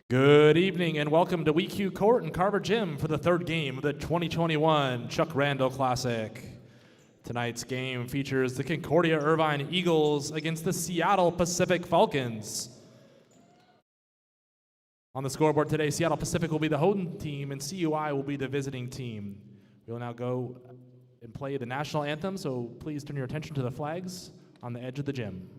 Good evening and welcome to WECU Court and Carver Gym for the third game of the 2021 Chuck Randall Classic. Tonight's game features the Concordia Irvine Eagles against the Seattle Pacific Falcons. On the scoreboard today, Seattle Pacific will be the home team and CUI will be the visiting team. We will now go and play the national anthem, so please turn your attention to the flags on the edge of the gym.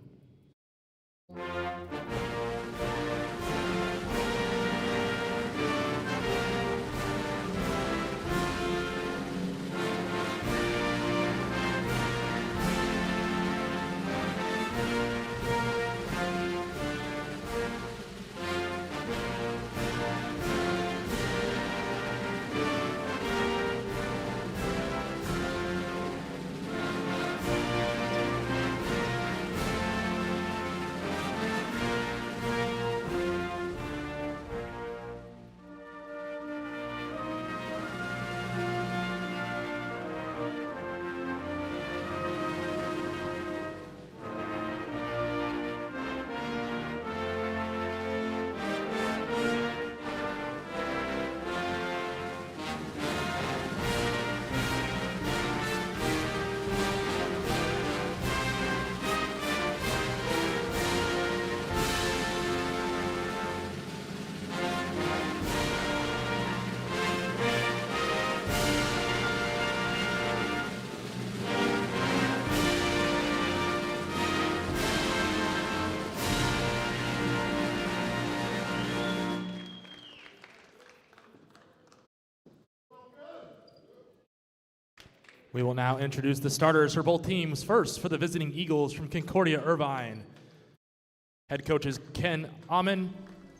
We will now introduce the starters for both teams. First, for the visiting Eagles from Concordia Irvine. Head coaches Ken Amon.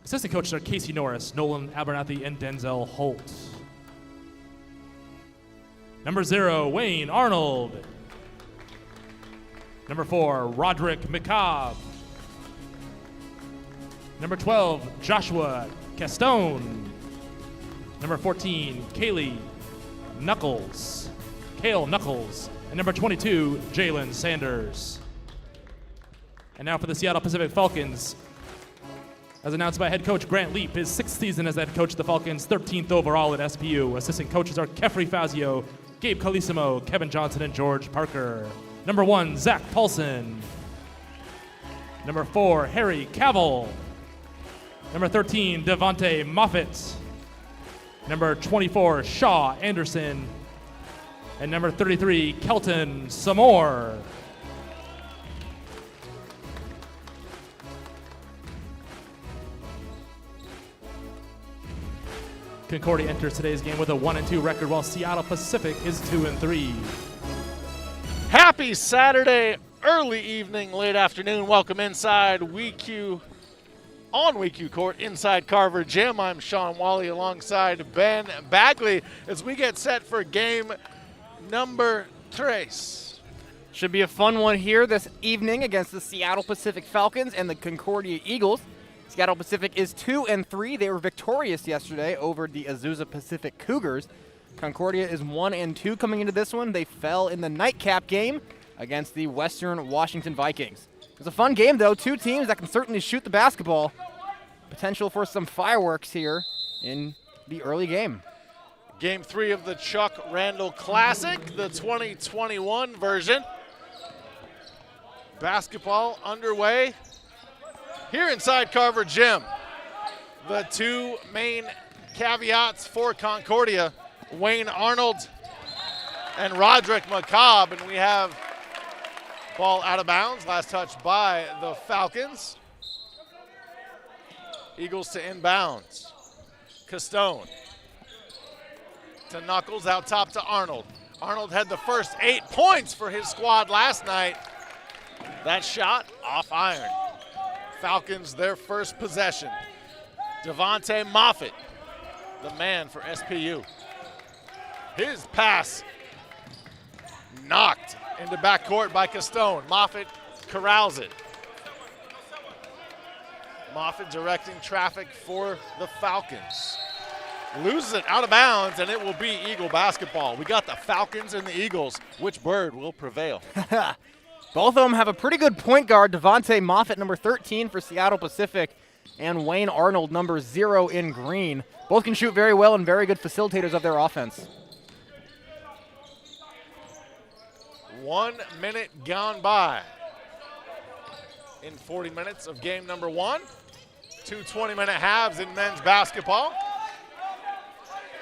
Assistant coaches are Casey Norris, Nolan Abernathy, and Denzel Holt. Number 0, Wayne Arnold. Number 4, Roderick McCobb. Number 12, Joshua Castone. Number 14, Kale Knuckles. And number 22, Jalen Sanders. And now for the Seattle Pacific Falcons. As announced by head coach Grant Leap, his 6th season as head coach of the Falcons, 13th overall at SPU. Assistant coaches are Kefri Fazio, Gabe Calissimo, Kevin Johnson, and George Parker. Number 1, Zach Paulson. Number 4, Harry Cavill. Number 13, Devontae Moffitt. Number 24, Shaw Anderson. And number 33, Kelton Samore. Concordia enters today's game with a 1-2 record, while Seattle Pacific is 2-3. Happy Saturday, early evening, late afternoon. Welcome inside WECU, on WECU Court, inside Carver Gym. I'm Sean Wally alongside Ben Bagley as we get set for game number 3. Should be a fun one here this evening against the Seattle Pacific Falcons and the Concordia Eagles. Seattle Pacific is 2-3. They were victorious yesterday over the Azusa Pacific Cougars. Concordia is 1-2 coming into this one. They fell in the nightcap game against the Western Washington Vikings. It was a fun game, though. Two teams that can certainly shoot the basketball. Potential for some fireworks here in the early game. Game 3 of the Chuck Randall Classic, the 2021 version. Basketball underway here inside Carver Gym. The two main caveats for Concordia, Wayne Arnold and Roderick McCobb, and we have ball out of bounds, last touch by the Falcons. Eagles to inbounds. Castone to Knuckles, out top to Arnold. Arnold had the first 8 points for his squad last night. That shot off iron. Falcons their first possession. Devontae Moffitt, the man for SPU. His pass knocked into backcourt by Castone. Moffitt corrals it. Moffitt directing traffic for the Falcons. Loses it out of bounds, and it will be Eagle basketball. We got the Falcons and the Eagles. Which bird will prevail? Both of them have a pretty good point guard, Devontae Moffitt, number 13 for Seattle Pacific. and Wayne Arnold, number 0 in green. Both can shoot very well and very good facilitators of their offense. 1 minute gone by in 40 minutes of game number 1. 2 20-minute halves in men's basketball.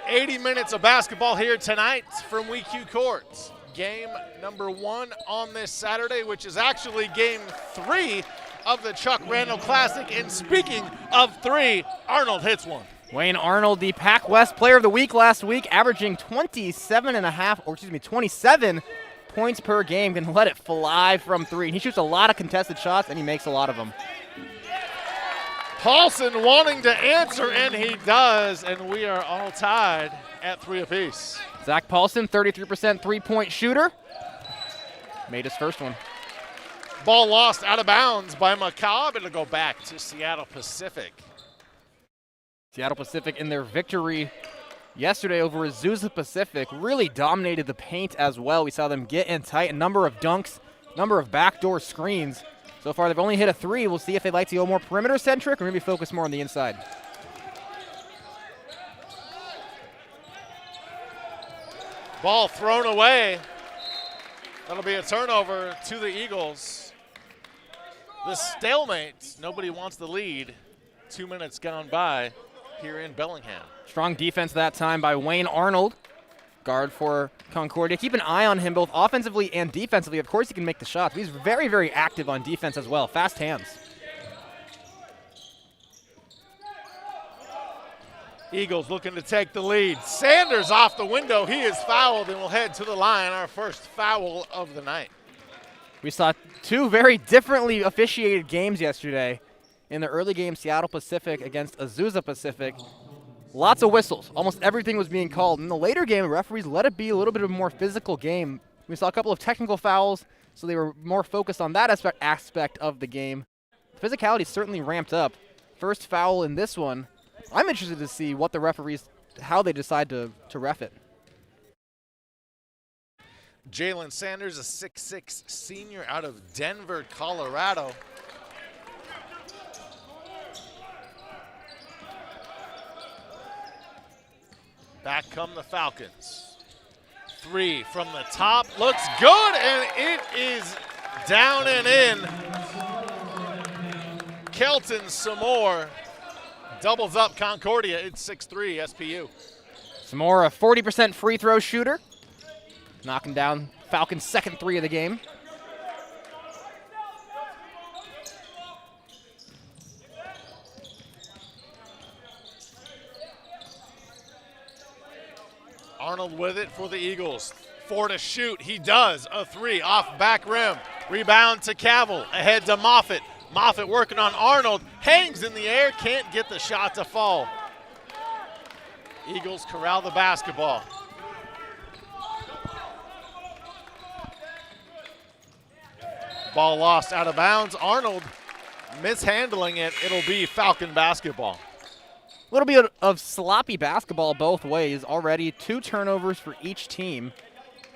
80 minutes of basketball here tonight from WECU Court. Game number 1 on this Saturday, which is actually game 3 of the Chuck Randall Classic. And speaking of 3, Arnold hits one. Wayne Arnold, the Pac West Player of the Week last week, averaging 27 points per game, can let it fly from 3. And he shoots a lot of contested shots, and he makes a lot of them. Paulson wanting to answer, and he does, and we are all tied at 3 apiece. Zach Paulson, 33% three-point shooter, made his first one. Ball lost out of bounds by McCobb. It'll go back to Seattle Pacific. Seattle Pacific in their victory yesterday over Azusa Pacific really dominated the paint as well. We saw them get in tight, a number of dunks, number of backdoor screens. So far, they've only hit a 3. We'll see if they'd like to go more perimeter-centric or maybe focus more on the inside. Ball thrown away. That'll be a turnover to the Eagles. The stalemate, nobody wants the lead. 2 minutes gone by here in Bellingham. Strong defense that time by Wayne Arnold, guard for Concordia. Keep an eye on him both offensively and defensively. Of course, he can make the shots. He's very, very active on defense as well. Fast hands. Eagles looking to take the lead. Sanders off the window. He is fouled and will head to the line. Our first foul of the night. We saw 2 very differently officiated games yesterday. In the early game, Seattle Pacific against Azusa Pacific. Lots of whistles. Almost everything was being called. In the later game, referees let it be a little bit of a more physical game. We saw a couple of technical fouls, so they were more focused on that aspect of the game. The physicality certainly ramped up. First foul in this one. I'm interested to see what the referees, how they decide to ref it. Jalen Sanders, a 6'6" senior out of Denver, Colorado. Back come the Falcons. 3 from the top, looks good, and it is down and in. Kelton Samore doubles up Concordia. It's 6'3", SPU. Samore, a 40% free throw shooter, knocking down Falcons' second 3 of the game. Arnold with it for the Eagles. 4 to shoot. He does. A 3 off back rim. Rebound to Cavill. Ahead to Moffitt. Moffitt working on Arnold. Hangs in the air. Can't get the shot to fall. Eagles corral the basketball. Ball lost out of bounds. Arnold mishandling it. It'll be Falcon basketball. A little bit of sloppy basketball both ways. Already 2 turnovers for each team.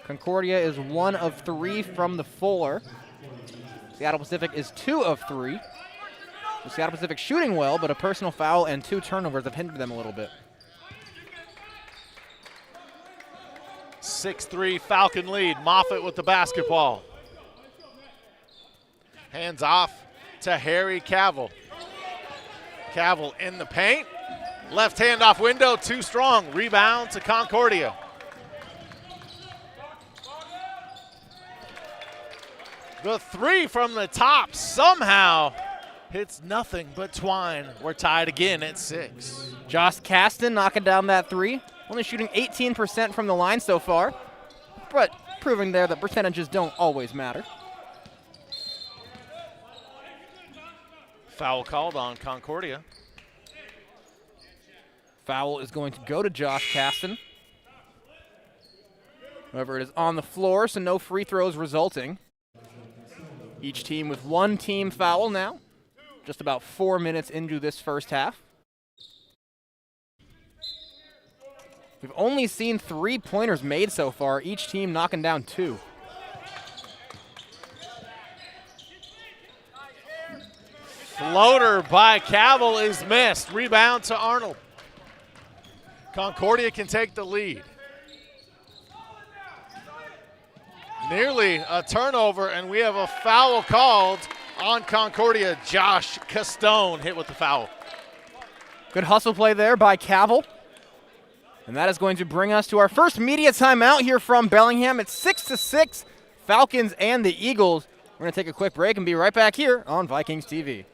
Concordia is 1 of 3 from the floor. Seattle Pacific is 2 of 3. So Seattle Pacific shooting well, but a personal foul and 2 turnovers have hindered them a little bit. 6-3 Falcon lead. Moffitt with the basketball. Hands off to Harry Cavill. Cavill in the paint. Left hand off window, too strong. Rebound to Concordia. The 3 from the top somehow hits nothing but twine. We're tied again at 6. Josh Caston knocking down that 3. Only shooting 18% from the line so far, but proving there that percentages don't always matter. Foul called on Concordia. Foul is going to go to Josh Caston. However, it is on the floor, so no free throws resulting. Each team with 1 team foul now. Just about 4 minutes into this first half. We've only seen 3-pointers made so far, each team knocking down 2. Floater by Cavill is missed. Rebound to Arnold. Concordia can take the lead. Nearly a turnover, and we have a foul called on Concordia. Josh Castone hit with the foul. Good hustle play there by Cavill. And that is going to bring us to our first media timeout here from Bellingham. It's 6-6, Falcons and the Eagles. We're going to take a quick break and be right back here on Vikings TV.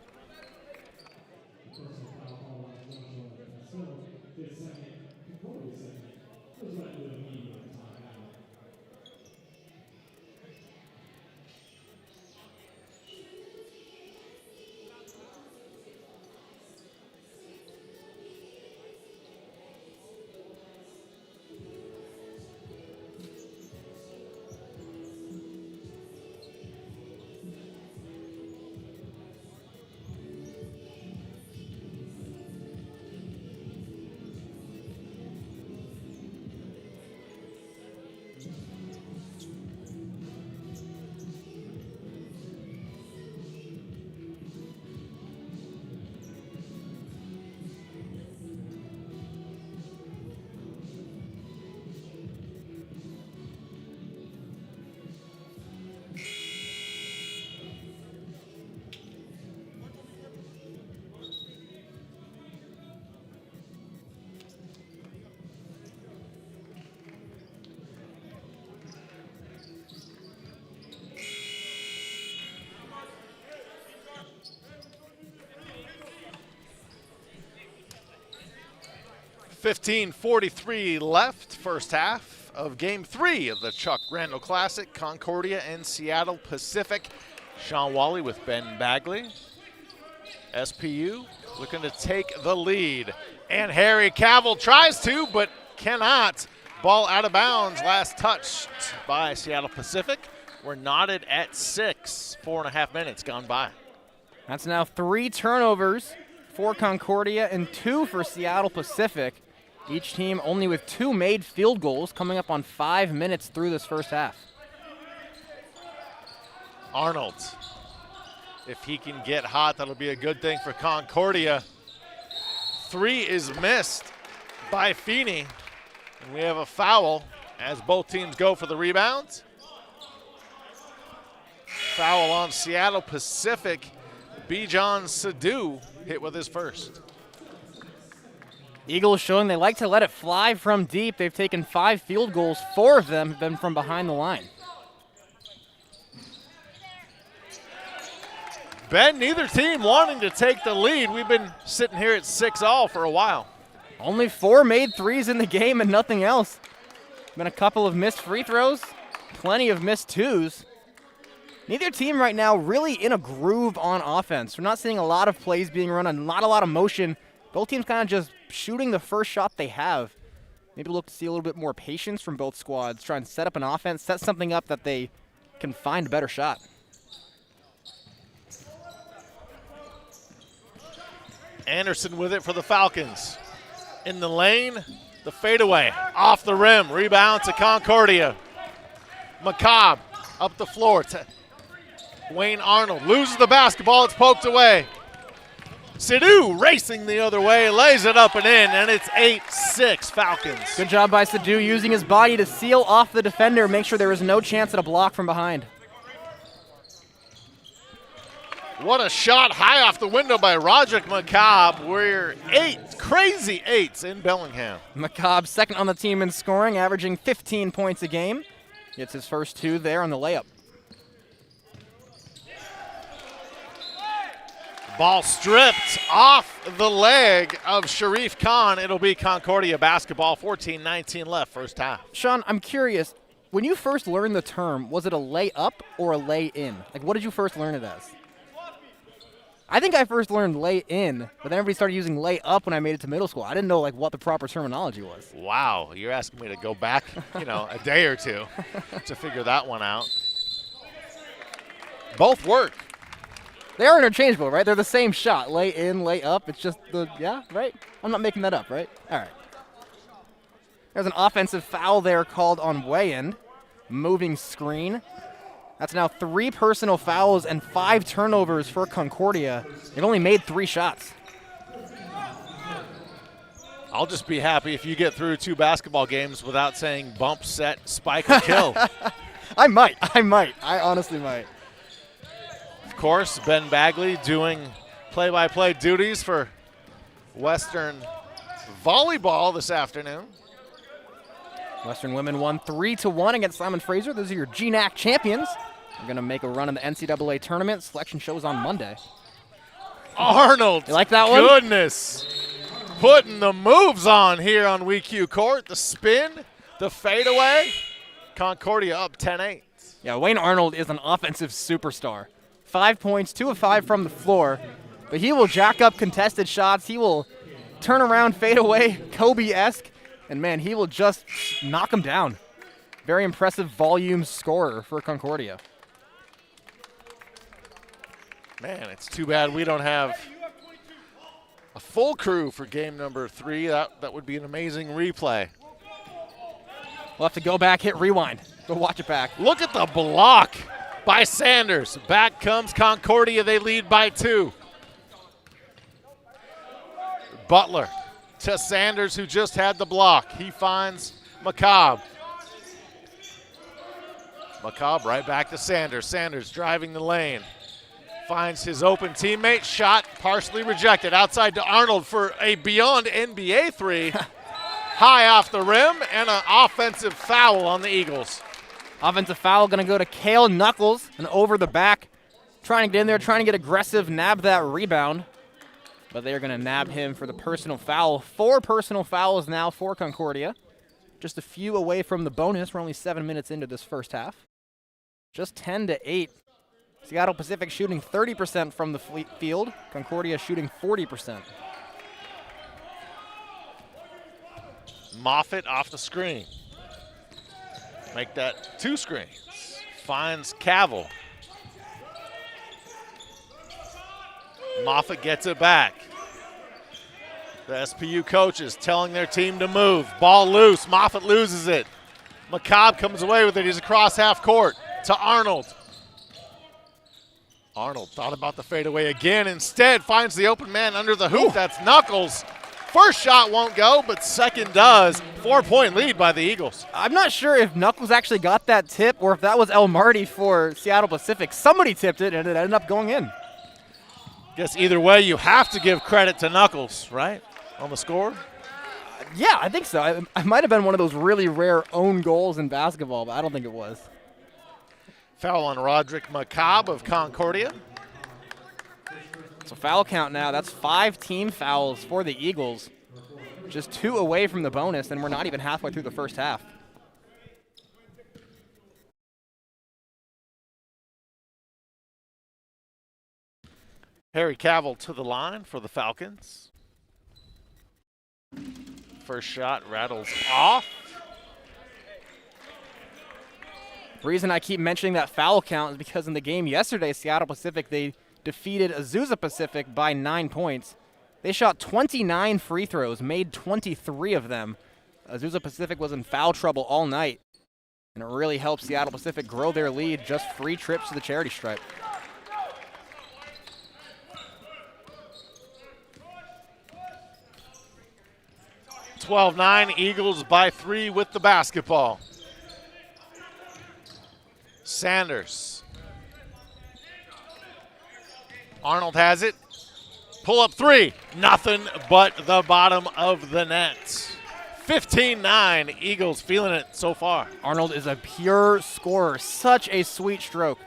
.43 left, first half of Game 3 of the Chuck Randall Classic, Concordia and Seattle Pacific. Sean Wally with Ben Bagley. SPU looking to take the lead. And Harry Cavill tries to, but cannot. Ball out of bounds, last touched by Seattle Pacific. We're knotted at 6, 4.5 minutes gone by. That's now 3 turnovers for Concordia and 2 for Seattle Pacific. Each team only with 2 made field goals, coming up on 5 minutes through this first half. Arnold, if he can get hot, that'll be a good thing for Concordia. 3 is missed by Feeney. And we have a foul as both teams go for the rebounds. Foul on Seattle Pacific. Bijan Sadu hit with his first. Eagles showing they like to let it fly from deep. They've taken 5 field goals. 4 of them have been from behind the line. Ben, neither team wanting to take the lead. We've been sitting here at 6-all for a while. Only 4 made threes in the game and nothing else. Been a couple of missed free throws, plenty of missed twos. Neither team right now really in a groove on offense. We're not seeing a lot of plays being run, not a lot of motion. Both teams kind of just shooting the first shot they have. Maybe look to see a little bit more patience from both squads, try and set up an offense, set something up that they can find a better shot. Anderson with it for the Falcons. In the lane, the fadeaway, off the rim, rebound to Concordia. McCobb up the floor to Wayne Arnold, loses the basketball, it's poked away. Sidhu racing the other way, lays it up and in, and it's 8-6 Falcons. Good job by Sidhu using his body to seal off the defender, make sure there was no chance at a block from behind. What a shot high off the window by Roderick McCobb. We're crazy 8s in Bellingham. McCobb second on the team in scoring, averaging 15 points a game. Gets his first 2 there on the layup. Ball stripped off the leg of Sharif Khan. It'll be Concordia basketball, 14-19 left, first half. Sean, I'm curious, when you first learned the term, was it a lay up or a lay in? Like, what did you first learn it as? I think I first learned lay in, but then everybody started using lay up when I made it to middle school. I didn't know like what the proper terminology was. Wow, you're asking me to go back, a day or two to figure that one out. Both work. They are interchangeable, right? They're the same shot. Lay in, lay up. It's just right? I'm not making that up, right? All right. There's an offensive foul there called on Wayand. Moving screen. That's now 3 personal fouls and 5 turnovers for Concordia. They've only made 3 shots. I'll just be happy if you get through 2 basketball games without saying bump, set, spike, or kill. I might. I honestly might. Of course, Ben Bagley doing play-by-play duties for Western volleyball this afternoon. Western women won 3-1 against Simon Fraser. Those are your GNAC champions. They're going to make a run in the NCAA tournament. Selection shows on Monday. Arnold. You like that one? Goodness. Putting the moves on here on WECU Court. The spin, the fadeaway. Concordia up 10-8. Yeah, Wayne Arnold is an offensive superstar. 5 points, 2 of 5 from the floor. But he will jack up contested shots. He will turn around, fade away, Kobe-esque. And, man, he will just knock him down. Very impressive volume scorer for Concordia. Man, it's too bad we don't have a full crew for game number 3. That would be an amazing replay. We'll have to go back, hit rewind. Go watch it back. Look at the block by Sanders. Back comes Concordia. They lead by 2. Butler to Sanders, who just had the block. He finds McCobb. McCobb right back to Sanders. Sanders driving the lane. Finds his open teammate. Shot partially rejected. Outside to Arnold for a beyond NBA 3. High off the rim and an offensive foul on the Eagles. Offensive foul going to go to Cale Knuckles and over the back. Trying to get in there, trying to get aggressive, nab that rebound. But they're going to nab him for the personal foul. 4 personal fouls now for Concordia. Just a few away from the bonus. We're only 7 minutes into this first half. Just 10-8. Seattle Pacific shooting 30% from the field. Concordia shooting 40%. Moffitt off the screen. Make that 2 screens. Finds Cavill. Moffitt gets it back. The SPU coaches telling their team to move. Ball loose. Moffitt loses it. McCobb comes away with it. He's across half court to Arnold. Arnold thought about the fadeaway again. Instead, finds the open man under the hoop. That's Knuckles. First shot won't go, but second does. 4-point lead by the Eagles. I'm not sure if Knuckles actually got that tip or if that was El Marty for Seattle Pacific. Somebody tipped it, and it ended up going in. Guess either way, you have to give credit to Knuckles, right, on the score? Yeah, I think so. It might have been one of those really rare own goals in basketball, but I don't think it was. Foul on Roderick McCobb of Concordia. So foul count now. That's 5 team fouls for the Eagles. Just 2 away from the bonus, and we're not even halfway through the first half. Harry Cavill to the line for the Falcons. First shot rattles off. The reason I keep mentioning that foul count is because in the game yesterday, Seattle Pacific, they defeated Azusa Pacific by 9 points. They shot 29 free throws, made 23 of them. Azusa Pacific was in foul trouble all night, and it really helped Seattle Pacific grow their lead, just free trips to the charity stripe. (12-9) Eagles by 3 with the basketball. Sanders. Arnold has it. Pull up 3. Nothing but the bottom of the net. 15-9. Eagles feeling it so far. Arnold is a pure scorer. Such a sweet stroke.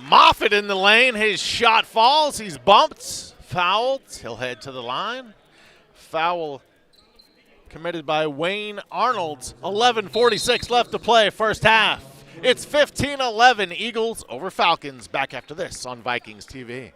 Moffitt in the lane. His shot falls. He's bumped. Fouled. He'll head to the line. Foul committed by Wayne Arnold. 11:46 left to play, first half. It's 15-11, Eagles over Falcons. Back after this on Vikings TV.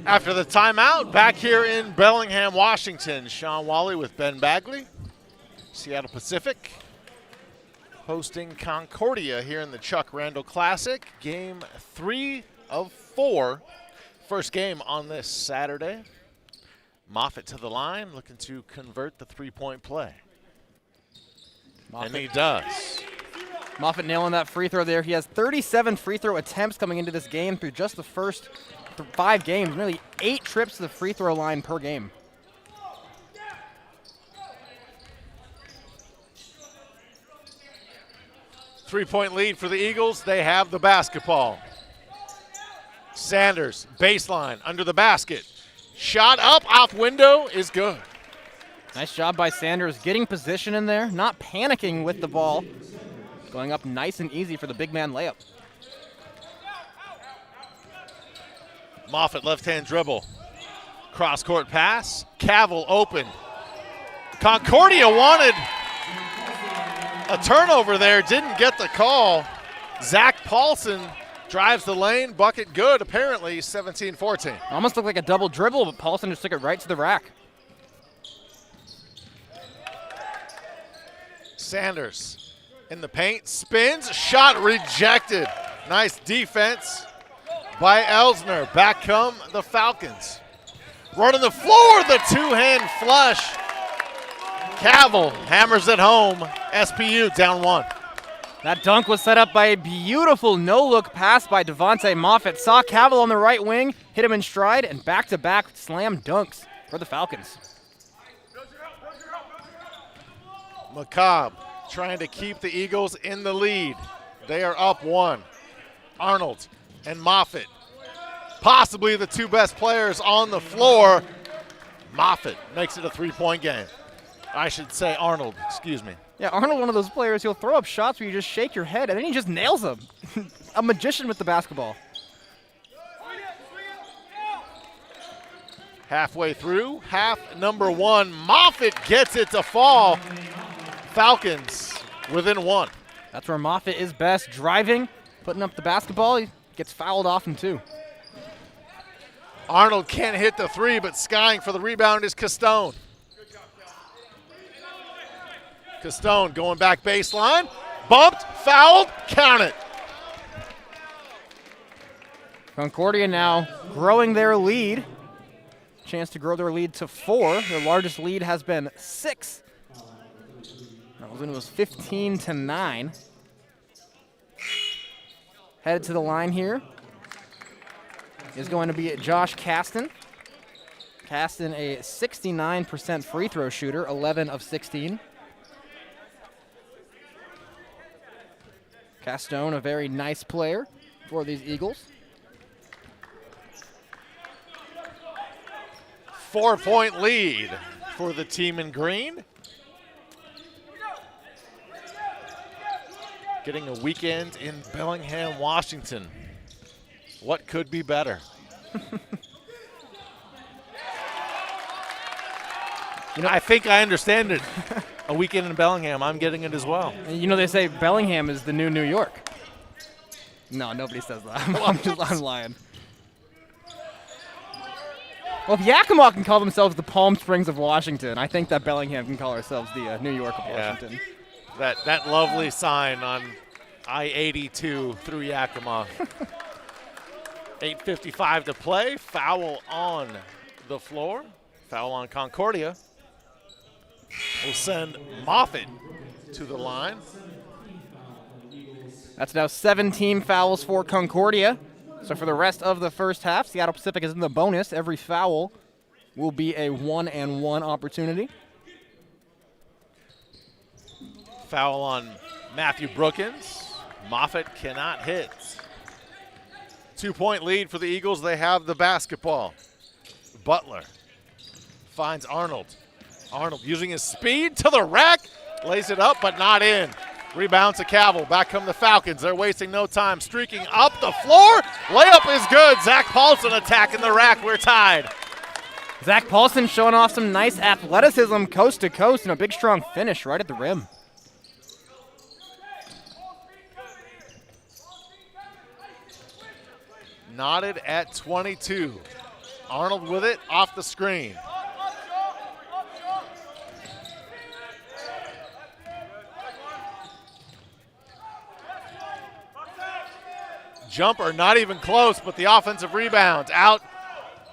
After the timeout, back here in Bellingham, Washington, Sean Wally with Ben Bagley. Seattle Pacific hosting Concordia here in the Chuck Randall Classic. Game 3 of 4. First game on this Saturday. Moffitt to the line, looking to convert the three-point play. Moffitt. And he does. Moffitt nailing that free throw there. He has 37 free throw attempts coming into this game through just the first 5 games. Nearly 8 trips to the free throw line per game. Three-point lead for the Eagles. They have the basketball. Sanders, baseline, under the basket. Shot up, off window is good. Nice job by Sanders getting position in there, not panicking with the ball. Going up nice and easy for the big man layup. Moffitt left-hand dribble. Cross-court pass. Cavill open. Concordia wanted a turnover there, didn't get the call. Zach Paulson drives the lane, bucket good, apparently 17-14. Almost looked like a double dribble, but Paulson just took it right to the rack. Sanders in the paint, spins, shot rejected. Nice defense by Elsner. Back come the Falcons. Running the floor, the two-hand flush. Cavill hammers it home. SPU down 1. That dunk was set up by a beautiful no-look pass by Devontae Moffitt. Saw Cavill on the right wing, hit him in stride, and back-to-back slam dunks for the Falcons. McCobb trying to keep the Eagles in the lead. They are up 1. Arnold and Moffitt, possibly the 2 best players on the floor. Moffitt makes it a 3-point game. I should say Arnold, excuse me. Yeah, Arnold, one of those players, he'll throw up shots where you just shake your head, and then he just nails them. A magician with the basketball. Halfway through, half number 1. Moffitt gets it to fall. Falcons within 1. That's where Moffitt is best, driving, putting up the basketball. He gets fouled often, too. Arnold can't hit the 3, but skying for the rebound is Castone. Castone going back baseline. Bumped, fouled, count it. Concordia now growing their lead. Chance to grow their lead to 4. Their largest lead has been 6. That was when it was 15-9. Headed to the line here is going to be Josh Caston. Caston, a 69% free throw shooter, 11 of 16. Castone, a very nice player for these Eagles. 4-point lead for the team in green. Getting a weekend in Bellingham, Washington. What could be better? You know, I think I understand it. A weekend in Bellingham, I'm getting it as well. And you know, they say Bellingham is the new New York. No, nobody says that. I'm lying. Well, if Yakima can call themselves the Palm Springs of Washington, I think that Bellingham can call ourselves the New York of Washington. Yeah. That lovely sign on I-82 through Yakima. 8:55 to play. Foul on the floor. Foul on Concordia. We'll send Moffitt to the line. That's now 17 fouls for Concordia. So for the rest of the first half, Seattle Pacific is in the bonus. Every foul will be a 1-and-1 opportunity. Foul on Matthew Brookins. Moffitt cannot hit. 2-point lead for the Eagles. They have the basketball. Butler finds Arnold. Arnold using his speed to the rack. Lays it up, but not in. Rebound to Cavill. Back come the Falcons. They're wasting no time. Streaking up the floor. Layup is good. Zach Paulson attacking the rack. We're tied. Zach Paulson showing off some nice athleticism coast to coast and a big strong finish right at the rim. knotted at 22. Arnold with it off the screen. Jumper not even close, but the offensive rebound out.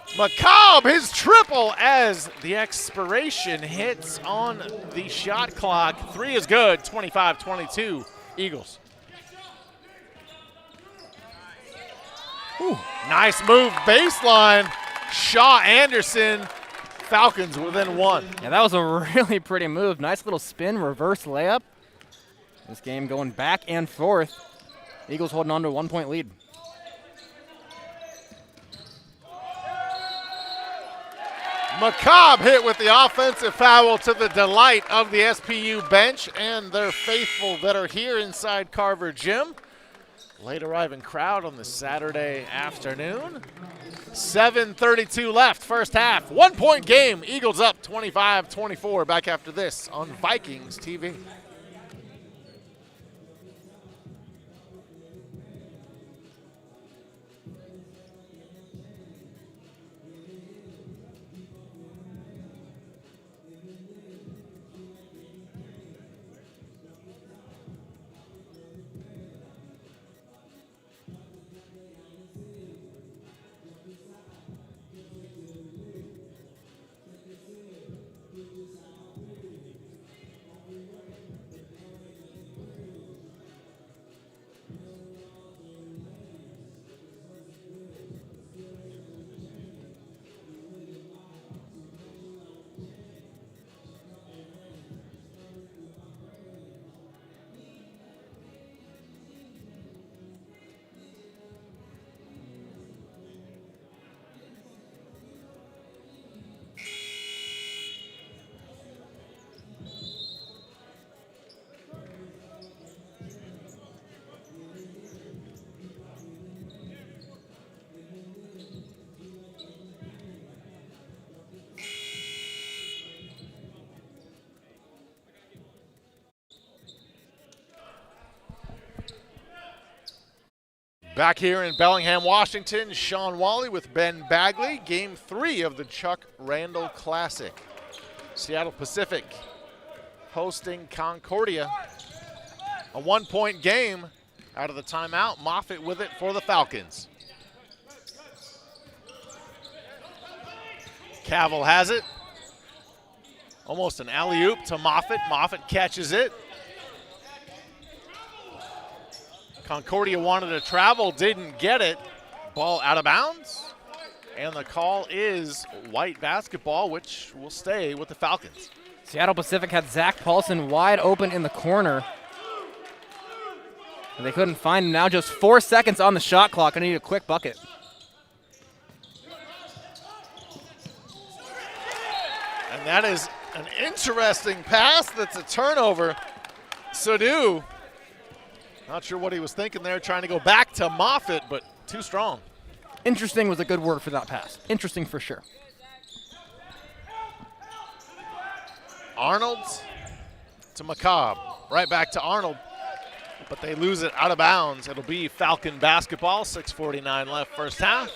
McCobb, his triple as the expiration hits on the shot clock. 3 is good, 25-22 Eagles. Ooh, nice move, baseline. Shaw Anderson, Falcons within 1. Yeah, that was a really pretty move. Nice little spin, reverse layup. This game going back and forth. Eagles holding on to a 1-point lead. McCobb hit with the offensive foul to the delight of the SPU bench and their faithful that are here inside Carver Gym. Late arriving crowd on this Saturday afternoon. 7:32 left, first half. 1-point game. Eagles up 25-24. Back after this on Vikings TV. Back here in Bellingham, Washington, Sean Wally with Ben Bagley. Game 3 of the Chuck Randall Classic. Seattle Pacific hosting Concordia. A 1-point game out of the timeout. Moffitt with it for the Falcons. Cavill has it. Almost an alley-oop to Moffitt. Moffitt catches it. Concordia wanted to travel, didn't get it. Ball out of bounds. And the call is white basketball, which will stay with the Falcons. Seattle Pacific had Zach Paulson wide open in the corner. And they couldn't find him. Now just 4 seconds on the shot clock. I need a quick bucket. And that is an interesting pass. That's a turnover. Sadu, not sure what he was thinking there, trying to go back to Moffitt, but too strong. Interesting was a good word for that pass. Interesting for sure. Arnold to McCobb. Right back to Arnold, but they lose it out of bounds. It'll be Falcon basketball. 6:49 left first half.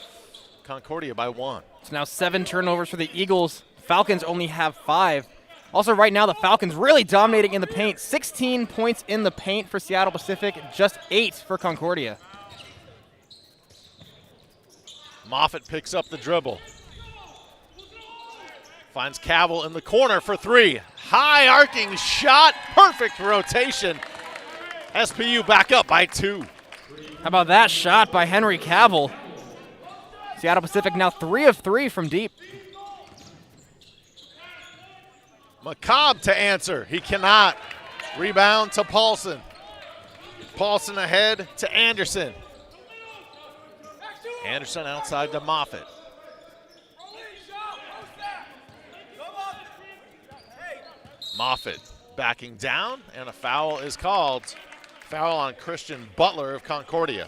Concordia by 1. It's now 7 turnovers for the Eagles. Falcons only have 5. Also right now the Falcons really dominating in the paint. 16 points in the paint for Seattle Pacific, just 8 for Concordia. Moffitt picks up the dribble. Finds Cavill in the corner for 3. High arcing shot, perfect rotation. SPU back up by 2. How about that shot by Henry Cavill? Seattle Pacific now 3 of 3 from deep. McCobb to answer. He cannot. Rebound to Paulson. Paulson ahead to Anderson. Anderson outside to Moffitt. Moffitt backing down, and a foul is called. Foul on Christian Butler of Concordia.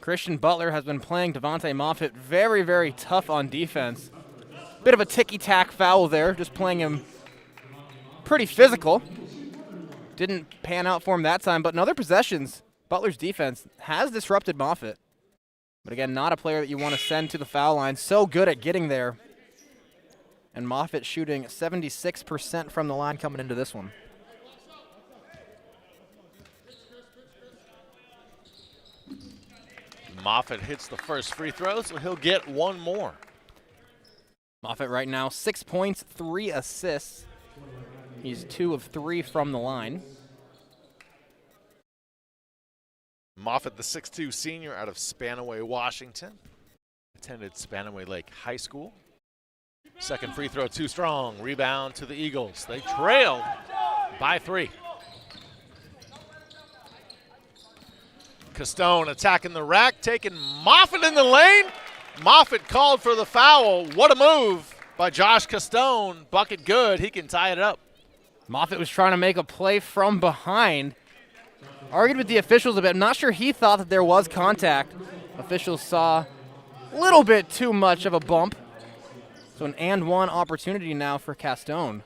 Christian Butler has been playing Devontae Moffitt very, very tough on defense. Bit of a ticky-tack foul there, just playing him pretty physical. Didn't pan out for him that time, but in other possessions, Butler's defense has disrupted Moffitt. But again, not a player that you want to send to the foul line. So good at getting there. And Moffitt shooting 76% from the line coming into this one. Moffitt hits the first free throw, so he'll get one more. Moffitt right now 6 points, 3 assists. He's 2 of 3 from the line. Moffitt, the 6'2 senior out of Spanaway, Washington. Attended Spanaway Lake High School. Second free throw too strong. Rebound to the Eagles. They trail by 3. Castone attacking the rack, taking Moffitt in the lane. Moffitt called for the foul. What a move by Josh Castone. Bucket good. He can tie it up. Moffitt was trying to make a play from behind. Argued with the officials a bit. I'm not sure he thought that there was contact. Officials saw a little bit too much of a bump. So an and one opportunity now for Castone.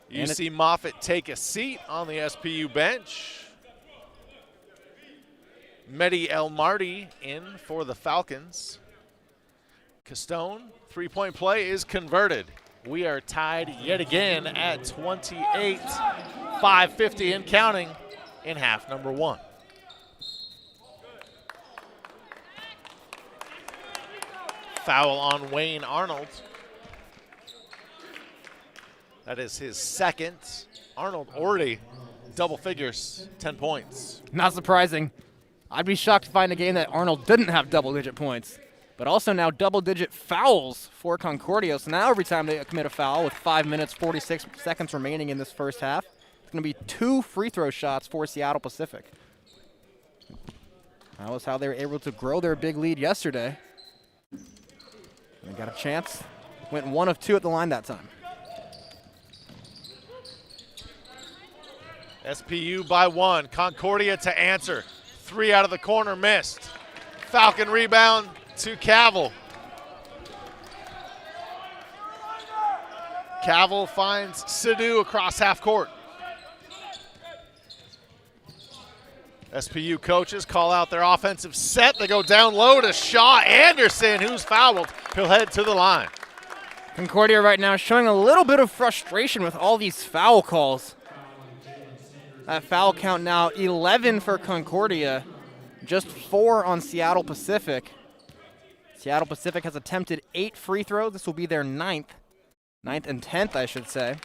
You see Moffitt take a seat on the SPU bench. Mehdi El Mardi in for the Falcons. Castone, three-point play is converted. We are tied yet again at 28, 5:50 and counting in half number 1. Foul on Wayne Arnold. That is his second. Arnold already double figures, 10 points. Not surprising. I'd be shocked to find a game that Arnold didn't have double-digit points. But also now double-digit fouls for Concordia. So now every time they commit a foul with 5 minutes, 46 seconds remaining in this first half, it's going to be 2 free throw shots for Seattle Pacific. That was how they were able to grow their big lead yesterday. They got a chance. Went 1 of 2 at the line that time. SPU by 1. Concordia to answer. 3 out of the corner missed. Falcon rebound to Cavill. Cavill finds Sidhu across half court. SPU coaches call out their offensive set. They go down low to Shaw Anderson, who's fouled. He'll head to the line. Concordia right now showing a little bit of frustration with all these foul calls. That foul count now 11 for Concordia, just 4 on Seattle Pacific. Seattle Pacific has attempted 8 free throws. This will be their 9th and 10th, I should say.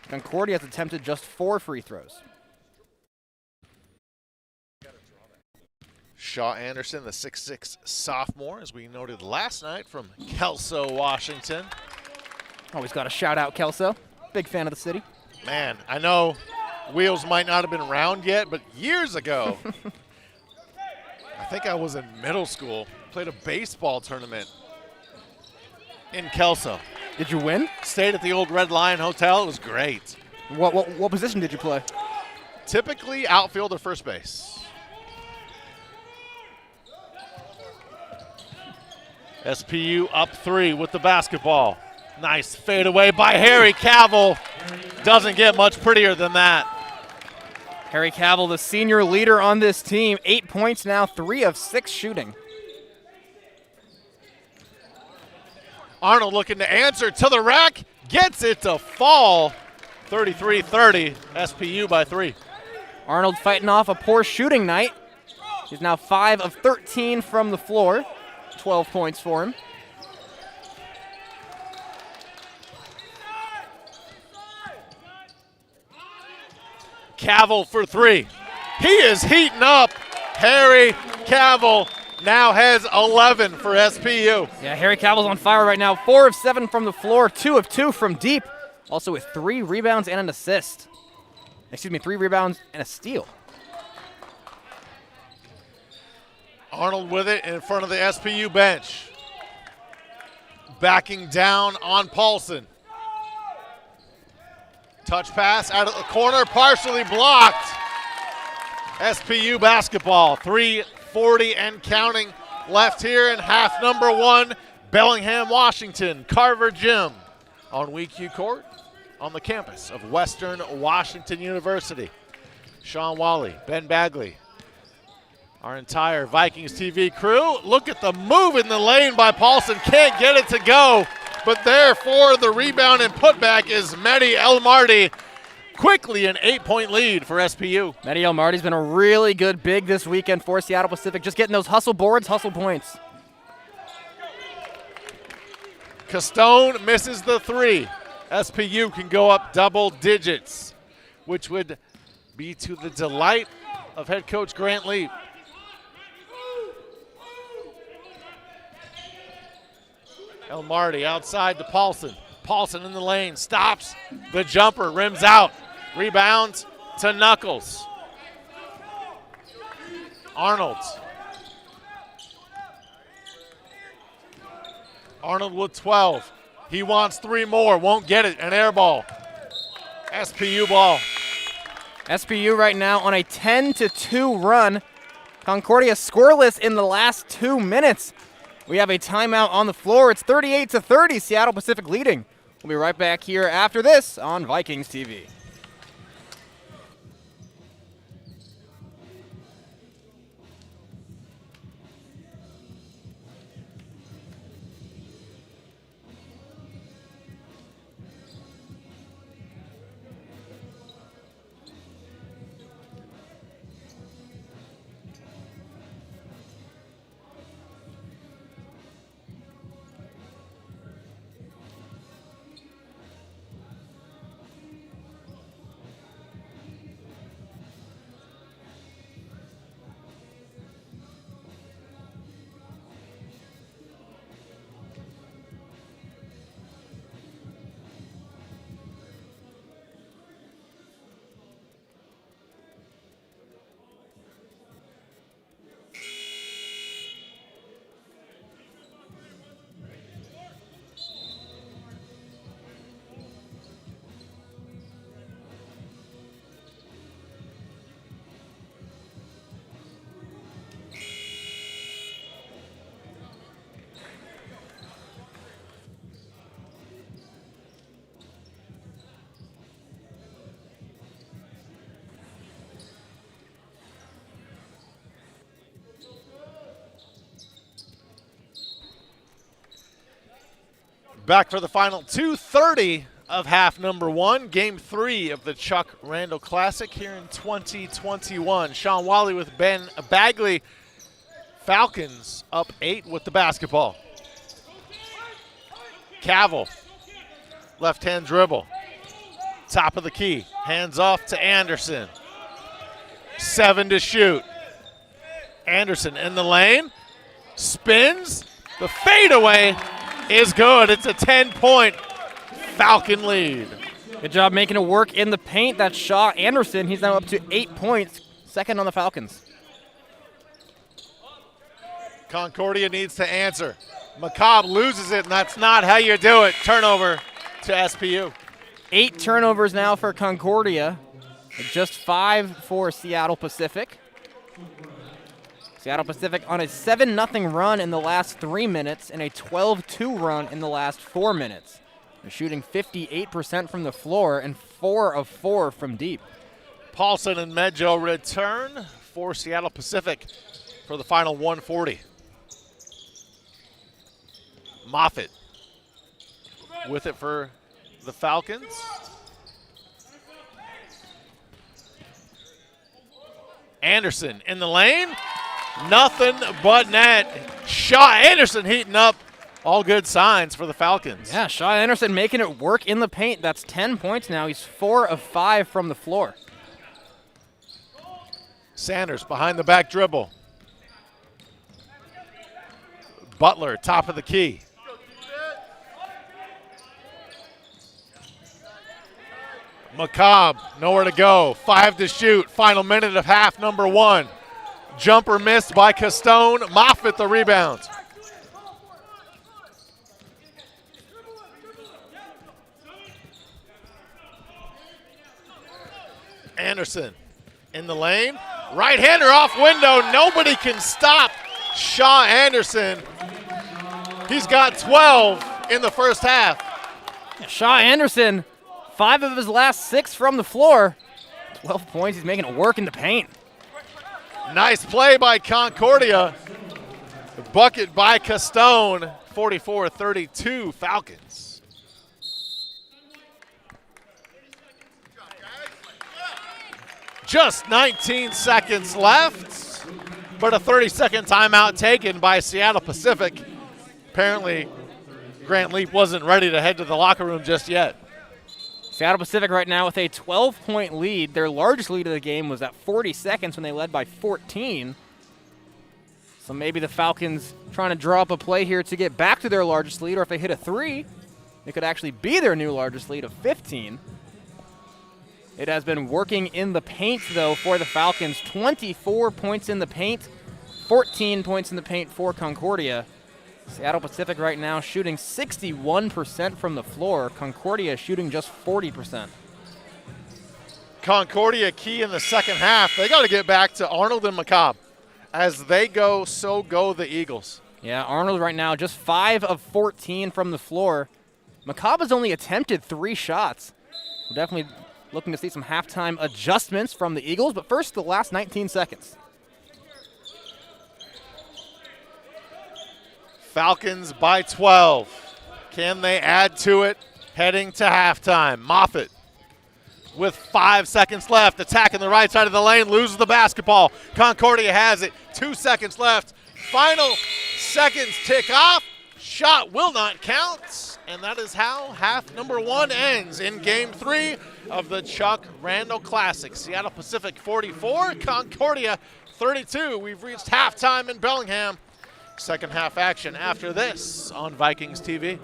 Concordia has attempted just 4 free throws. Shaw Anderson, the 6'6 sophomore, as we noted last night from Kelso, Washington. Always got to shout out Kelso. Big fan of the city. Man, I know wheels might not have been around yet, but years ago, I think I was in middle school, played a baseball tournament in Kelso. Did you win? Stayed at the old Red Lion Hotel. It was great. What position did you play? Typically outfield or first base. SPU up 3 with the basketball. Nice fadeaway by Harry Cavill. Doesn't get much prettier than that. Harry Cavill, the senior leader on this team, 8 points now, 3 of 6 shooting. Arnold looking to answer to the rack, gets it to fall. 33-30, SPU by 3. Arnold fighting off a poor shooting night. He's now 5 of 13 from the floor, 12 points for him. Cavill for 3. He is heating up. Harry Cavill now has 11 for SPU. Yeah, Harry Cavill's on fire right now. 4 of 7 from the floor, 2 of 2 from deep. Also with 3 rebounds and an assist. 3 rebounds and a steal. Arnold with it in front of the SPU bench. Backing down on Paulson. Touch pass out of the corner, partially blocked. SPU basketball, 3:40 and counting left here in half number 1. Bellingham, Washington, Carver Gym on WECU Court on the campus of Western Washington University. Sean Wally, Ben Bagley, Our entire Vikings TV crew. Look at the move in the lane by Paulson. Can't get it to go. But there for the rebound and putback is Mehdi El-Mardi. Quickly an 8-point lead for SPU. Mehdi El-Mardi's been a really good big this weekend for Seattle Pacific. Just getting those hustle boards, hustle points. Castone misses the three. SPU can go up double digits, which would be to the delight of head coach Grant Lee. El-Mardi outside to Paulson. Paulson in the lane, stops the jumper, rims out. Rebounds to Knuckles. Arnold. Arnold with 12. He wants three more, won't get it, an air ball. SPU ball. SPU right now on a 10-2 run. Concordia scoreless in the last 2 minutes. We have a timeout on the floor. It's 38-30, Seattle Pacific leading. We'll be right back here after this on Vikings TV. Back for the final 2:30 of half number one, game 3 of the Chuck Randall Classic here in 2021. Sean Wally with Ben Bagley. Falcons up 8 with the basketball. Cavill, left-hand dribble. Top of the key, hands off to Anderson. 7 to shoot. Anderson in the lane, spins, the fadeaway is good. It's a 10-point Falcon lead. Good job making it work in the paint. That's Shaw Anderson. He's now up to 8 points, second on the Falcons. Concordia needs to answer. McCobb loses it, and that's not how you do it. Turnover to SPU. 8 turnovers now for Concordia, just 5 for Seattle Pacific. Seattle Pacific on a 7-0 run in the last 3 minutes and a 12-2 run in the last 4 minutes. They're shooting 58% from the floor and 4 of 4 from deep. Paulson and Medjo return for Seattle Pacific for the final 140. Moffitt with it for the Falcons. Anderson in the lane. Nothing but net. Shaw Anderson heating up. All good signs for the Falcons. Yeah, Shaw Anderson making it work in the paint. That's 10 points now. He's 4 of 5 from the floor. Sanders behind the back dribble. Butler, top of the key. McCobb, nowhere to go. 5 to shoot. Final minute of half number one. Jumper missed by Castone. Moffitt the rebound. Anderson in the lane. Right-hander off window. Nobody can stop Shaw Anderson. He's got 12 in the first half. Shaw Anderson, 5 of his last 6 from the floor. 12 points. He's making it work in the paint. Nice play by Concordia. Bucket by Castone. 44-32 Falcons. Just 19 seconds left, but a 30-second timeout taken by Seattle Pacific. Apparently, Grant Leap wasn't ready to head to the locker room just yet. Seattle Pacific right now with a 12-point lead. Their largest lead of the game was at 40 seconds when they led by 14. So maybe the Falcons trying to draw up a play here to get back to their largest lead, or if they hit a three, it could actually be their new largest lead of 15. It has been working in the paint, though, for the Falcons. 24 points in the paint, 14 points in the paint for Concordia. Seattle Pacific right now shooting 61% from the floor. Concordia shooting just 40%. Concordia key in the second half. They got to get back to Arnold and McCobb. As they go, so go the Eagles. Yeah, Arnold right now just 5 of 14 from the floor. McCobb has only attempted 3 shots. We're definitely looking to see some halftime adjustments from the Eagles, but first, the last 19 seconds. Falcons by 12. Can they add to it heading to halftime? Moffitt with 5 seconds left, attacking the right side of the lane, loses the basketball. Concordia has it, 2 seconds left. Final seconds tick off. Shot will not count. And that is how half number 1 ends in game 3 of the Chuck Randall Classic. Seattle Pacific 44, Concordia 32. We've reached halftime in Bellingham. Second half action after this on Vikings TV.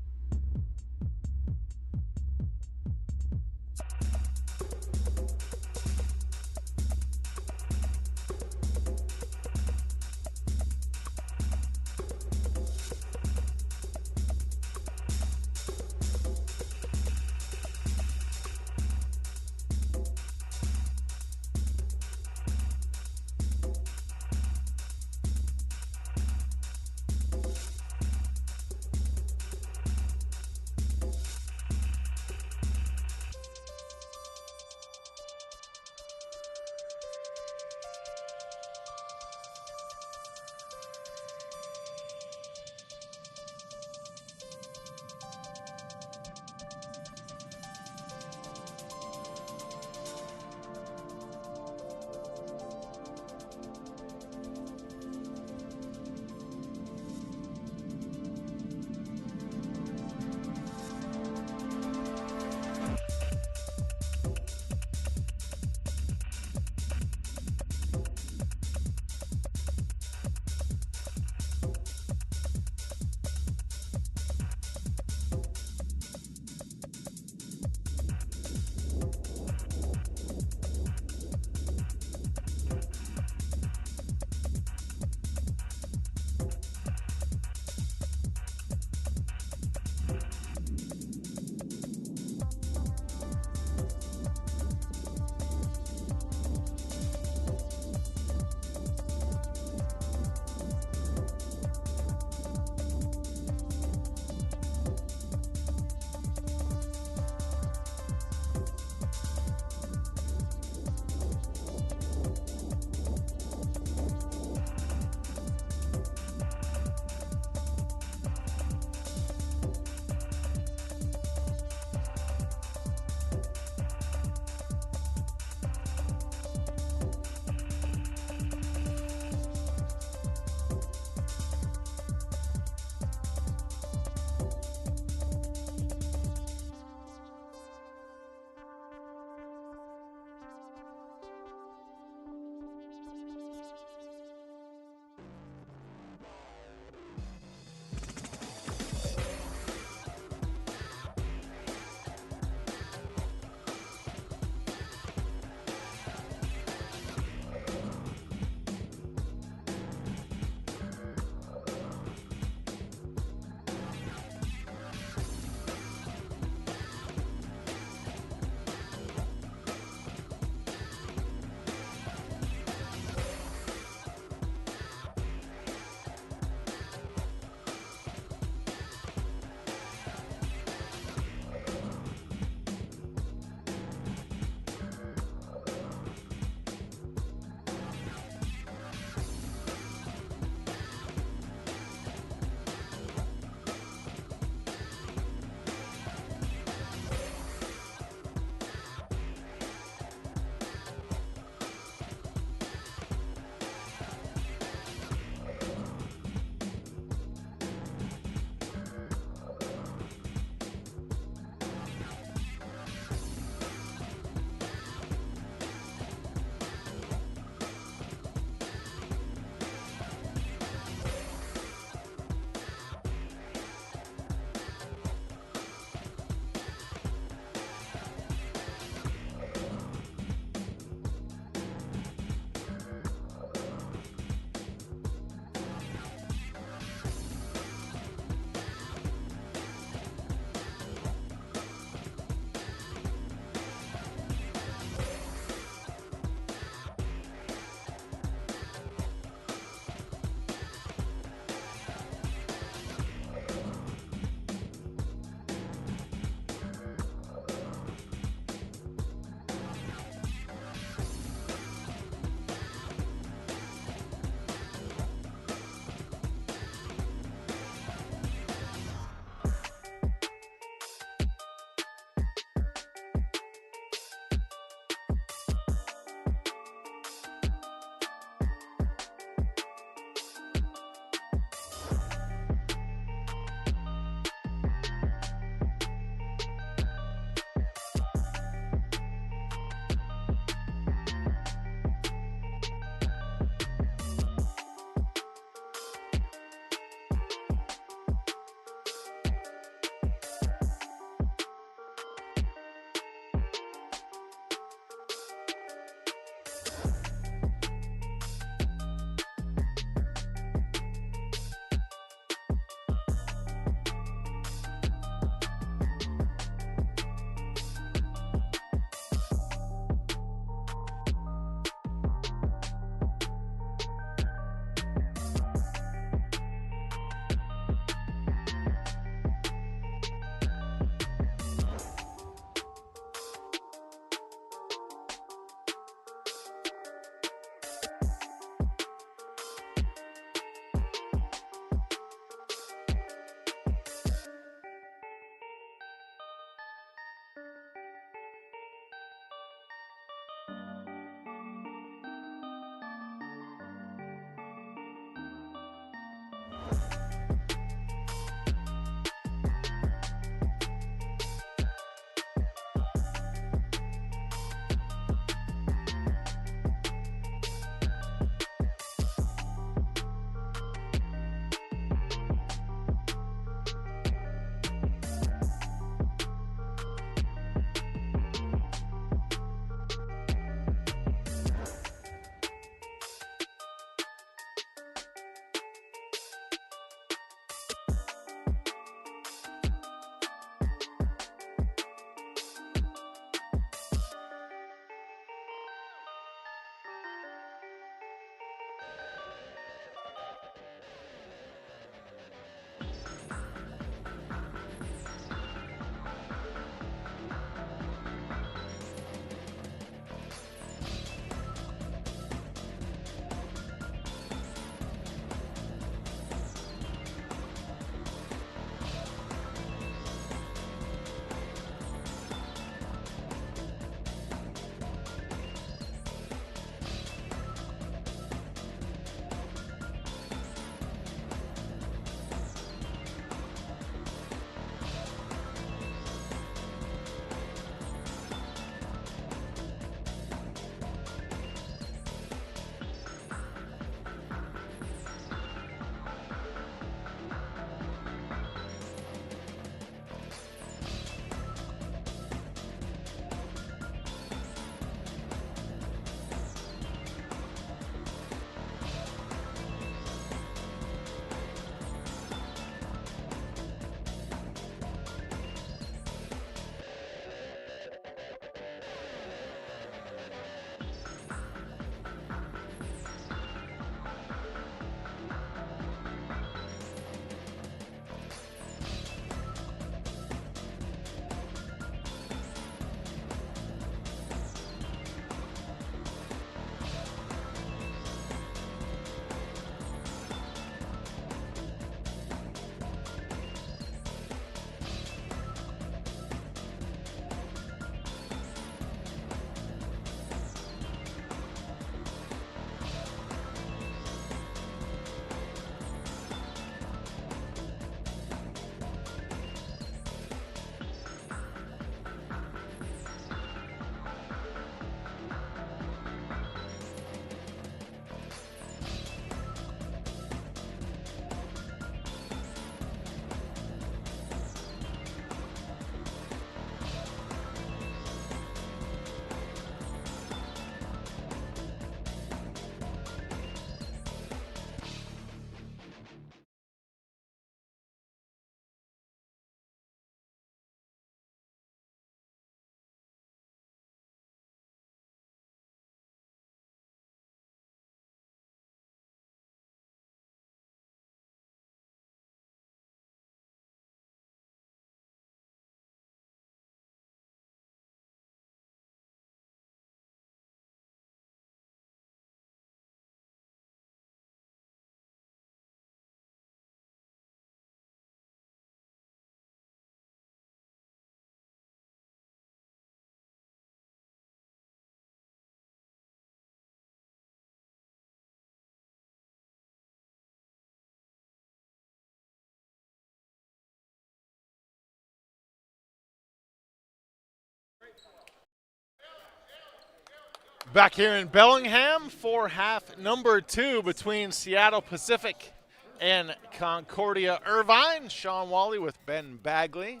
Back here in Bellingham for half number 2 between Seattle Pacific and Concordia Irvine. Sean Wally with Ben Bagley.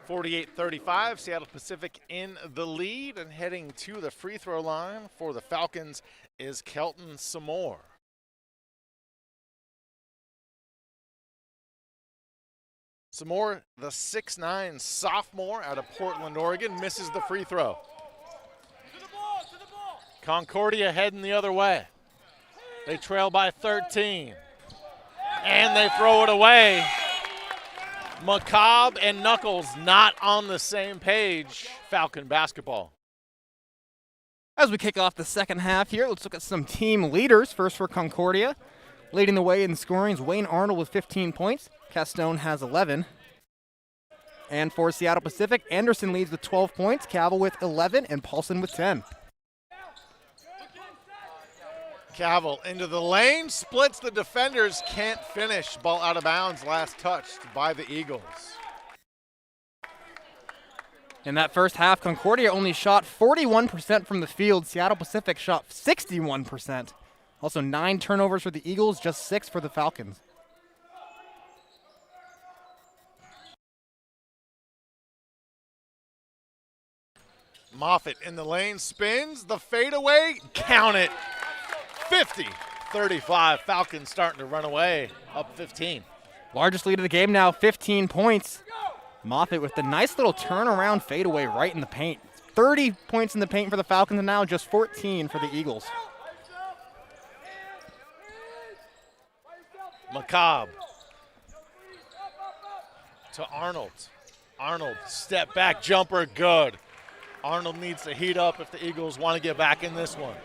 48-35, Seattle Pacific in the lead, and heading to the free throw line for the Falcons is Kelton Samore. Samore, the 6'9" sophomore out of Portland, Oregon, misses the free throw. Concordia heading the other way. They trail by 13. And they throw it away. McCobb and Knuckles not on the same page. Falcon basketball. As we kick off the second half here, let's look at some team leaders. First for Concordia. Leading the way in scoring is Wayne Arnold with 15 points. Castone has 11. And for Seattle Pacific, Anderson leads with 12 points, Cavill with 11, and Paulson with 10. Cavill into the lane, splits the defenders, can't finish. Ball out of bounds, last touched by the Eagles. In that first half, Concordia only shot 41% from the field. Seattle Pacific shot 61%. Also 9 turnovers for the Eagles, just 6 for the Falcons. Moffitt in the lane, spins, the fadeaway, count it. 50-35, Falcons starting to run away, up 15. Largest lead of the game now, 15 points. Moffitt with the nice little turnaround fadeaway right in the paint. 30 points in the paint for the Falcons and now just 14 for the Eagles. McCobb to Arnold. Arnold, step back jumper, good. Arnold needs to heat up if the Eagles want to get back in this one.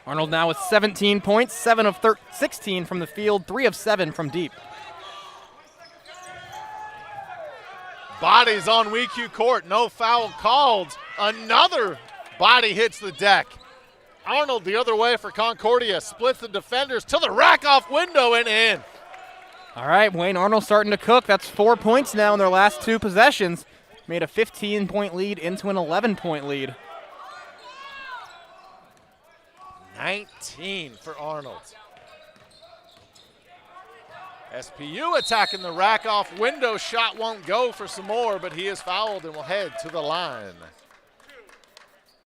Arnold now with 17 points, 7 of 16 from the field, 3 of 7 from deep. Bodies on WECU Court, no foul called. Another body hits the deck. Arnold the other way for Concordia, splits the defenders to the rack-off window and in. All right, Wayne Arnold starting to cook. That's 4 points now in their last 2 possessions. Made a 15-point lead into an 11-point lead. 19 for Arnold. SPU attacking the rack-off window. Shot won't go for some more, but he is fouled and will head to the line.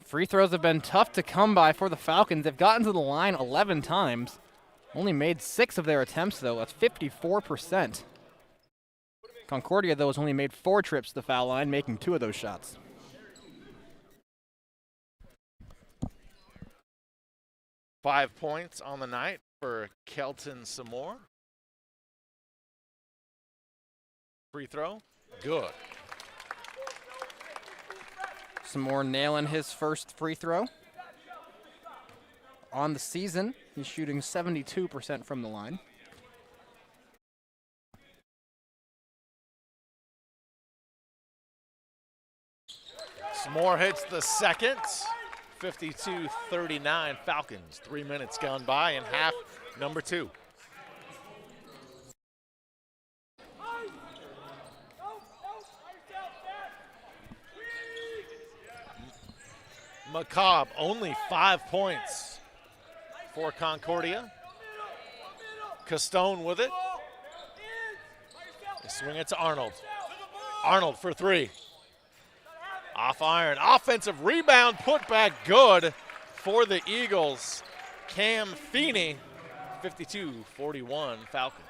Free throws have been tough to come by for the Falcons. They've gotten to the line 11 times. Only made 6 of their attempts, though. That's 54%. Concordia, though, has only made 4 trips to the foul line, making 2 of those shots. Five points on the night for Kelton Samore. Free throw, good. Samore nailing his first free throw. On the season, he's shooting 72% from the line. Samore hits the second. 52-39 Falcons. 3 minutes gone by in half number 2. McCobb only 5 points for Concordia. Castone with it. They swing it to Arnold. Arnold for 3. Off iron, offensive rebound, put back good for the Eagles. Cam Feeney, 52-41 Falcons.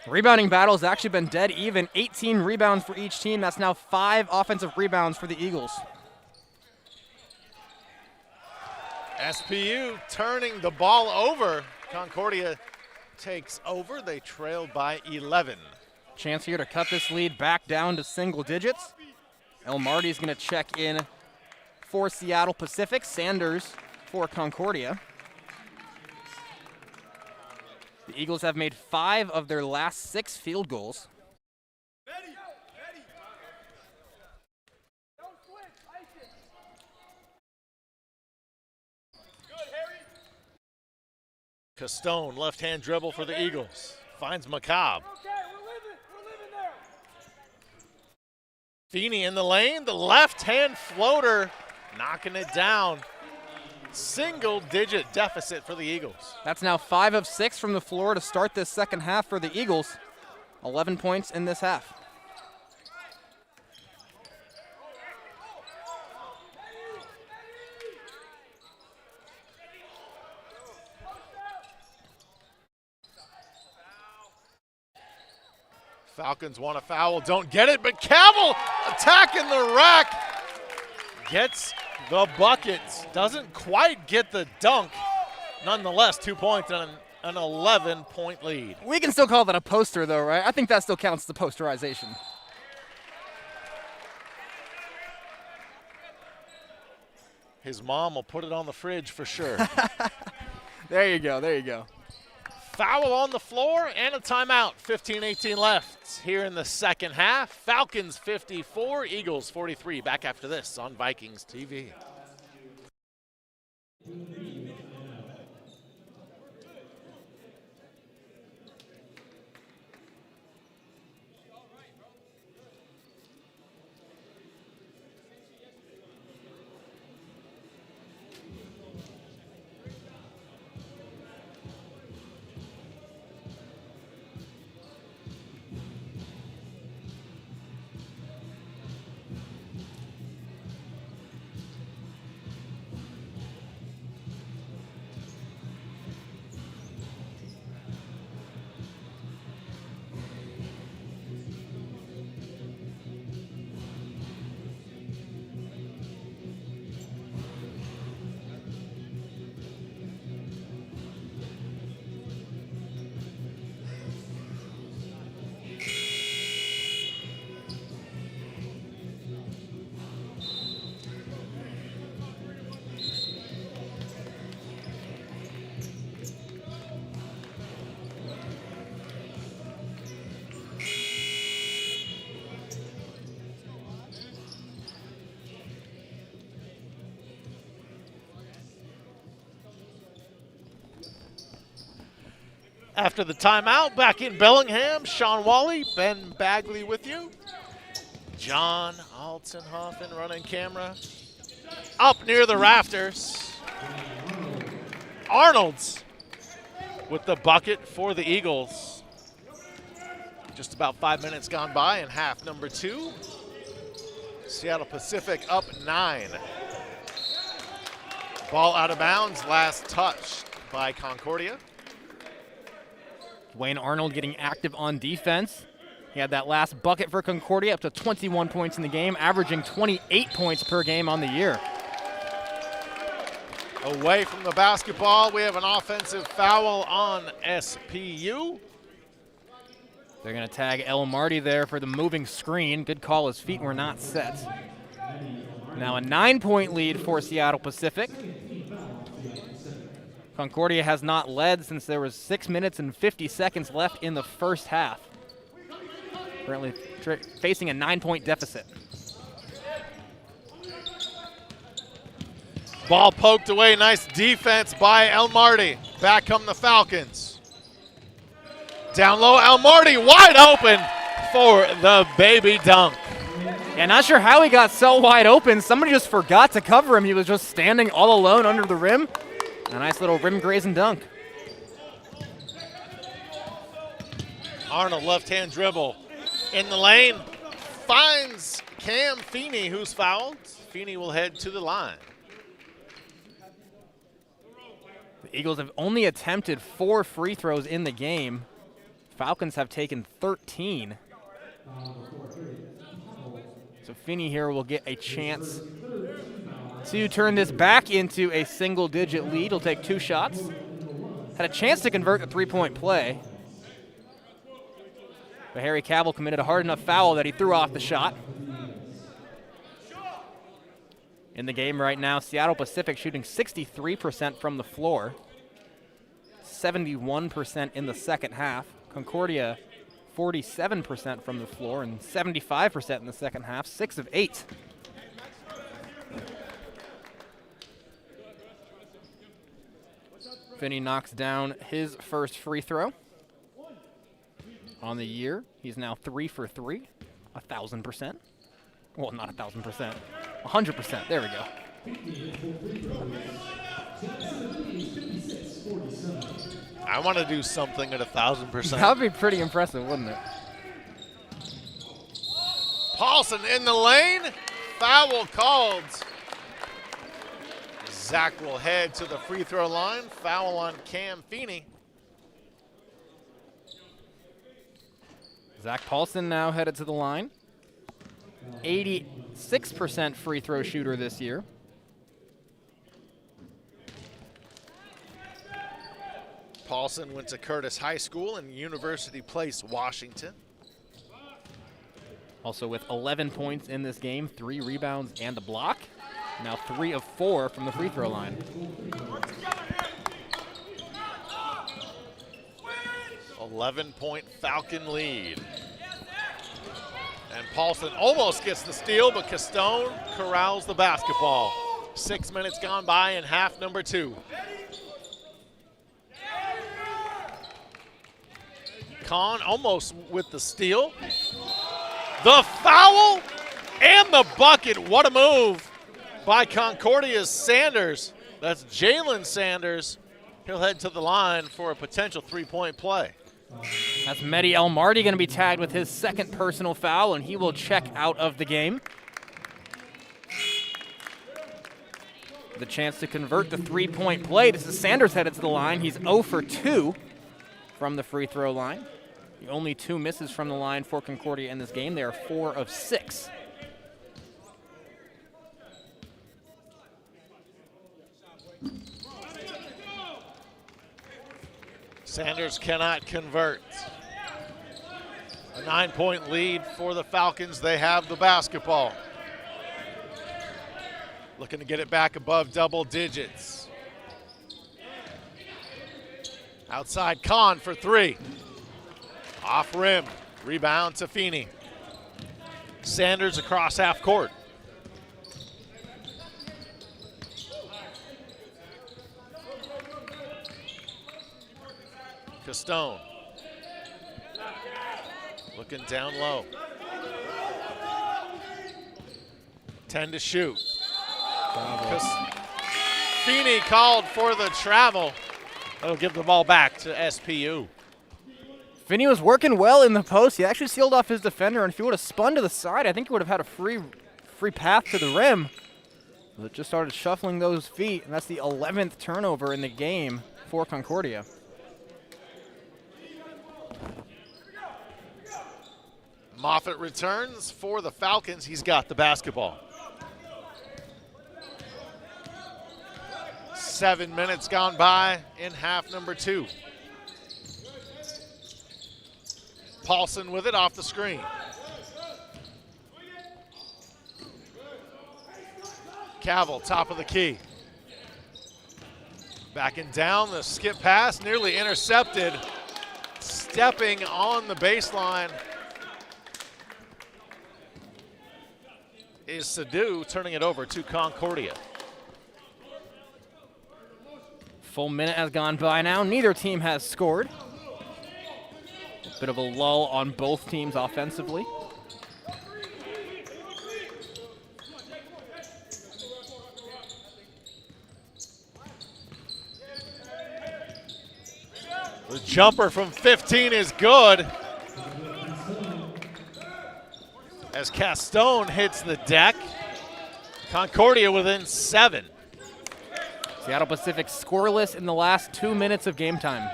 Rebounding battle has actually been dead even. 18 rebounds for each team. That's now 5 offensive rebounds for the Eagles. SPU turning the ball over. Concordia takes over. They trail by 11. Chance here to cut this lead back down to single digits. El Marty is going to check in for Seattle Pacific. Sanders for Concordia. The Eagles have made 5 of their last 6 field goals. Castone, left-hand dribble for the Eagles. Finds McCobb. Feeney in the lane, the left-hand floater, knocking it down. Single-digit deficit for the Eagles. That's now 5 of 6 from the floor to start this second half for the Eagles. 11 points in this half. Falcons want a foul, don't get it, but Cavill attacking the rack. Gets the buckets, doesn't quite get the dunk. Nonetheless, 2 points and an 11-point lead. We can still call that a poster, though, right? I think that still counts as the posterization. His mom will put it on the fridge for sure. There you go, there you go. Foul on the floor and a timeout. 15-18 left here in the second half. Falcons 54, Eagles 43. Back after this on Vikings TV. After the timeout, back in Bellingham, Sean Wally, Ben Bagley with you. John Altenhofen running camera. Up near the rafters. Arnold's with the bucket for the Eagles. Just about 5 minutes gone by in half number 2. Seattle Pacific up 9. Ball out of bounds, last touch by Concordia. Wayne Arnold getting active on defense. He had that last bucket for Concordia, up to 21 points in the game, averaging 28 points per game on the year. Away from the basketball, we have an offensive foul on SPU. They're going to tag El Marty there for the moving screen. Good call, his feet were not set. Now a 9-point lead for Seattle Pacific. Concordia has not led since there was 6 minutes and 50 seconds left in the first half. Currently facing a 9-point deficit. Ball poked away, nice defense by El Marty. Back come the Falcons. Down low, El Marty wide open for the baby dunk. Yeah, not sure how he got so wide open. Somebody just forgot to cover him. He was just standing all alone under the rim. A nice little rim grazing dunk. Arnold left-hand dribble in the lane. Finds Cam Feeney, who's fouled. Feeney will head to the line. The Eagles have only attempted 4 free throws in the game. Falcons have taken 13. So Feeney here will get a chance to turn this back into a single-digit lead. He'll take 2 shots. Had a chance to convert the 3-point play. But Harry Cavill committed a hard enough foul that he threw off the shot. In the game right now, Seattle Pacific shooting 63% from the floor. 71% in the second half. Concordia 47% from the floor and 75% in the second half, 6 of 8. Finney knocks down his first free throw on the year. He's now 3 for 3, 1,000%. Well, not 1,000%, 100%. There we go. I want to do something at 1,000%. That would be pretty impressive, wouldn't it? Paulson in the lane. Foul called. Zach will head to the free throw line. Foul on Cam Feeney. Zach Paulson now headed to the line. 86% free throw shooter this year. Paulson went to Curtis High School in University Place, Washington. Also with 11 points in this game, 3 rebounds and a block. Now 3 of 4 from the free throw line. .11 Falcon lead. And Paulson almost gets the steal, but Castone corrals the basketball. 6 minutes gone by in half number 2. Kahn almost with the steal. The foul and the bucket. What a move by Concordia's Sanders. That's Jalen Sanders. He'll head to the line for a potential three-point play. That's Mehdi El Mardi going to be tagged with his second personal foul, and he will check out of the game. The chance to convert the three-point play. This is Sanders headed to the line. He's 0 for 2 from the free throw line. The only 2 misses from the line for Concordia in this game. They are 4 of 6. Sanders cannot convert. A 9-point lead for the Falcons. They have the basketball. Looking to get it back above double digits. Outside Kahn for 3. Off rim. Rebound to Feeney. Sanders across half court. Castone. Looking down low. 10 to shoot. Feeney called for the travel. That'll give the ball back to SPU. Finney was working well in the post. He actually sealed off his defender, and if he would have spun to the side, I think he would have had a free path to the rim. But it just started shuffling those feet, and that's the 11th turnover in the game for Concordia. Moffitt returns for the Falcons. He's got the basketball. 7 minutes gone by in half number 2. Paulson with it off the screen. Cavill, top of the key. Backing down, the skip pass, nearly intercepted. Stepping on the baseline is Sadu, turning it over to Concordia. Full minute has gone by now. Neither team has scored. A bit of a lull on both teams offensively. The jumper from 15 is good. As Castone hits the deck. Concordia within 7. Seattle Pacific scoreless in the last 2 minutes of game time.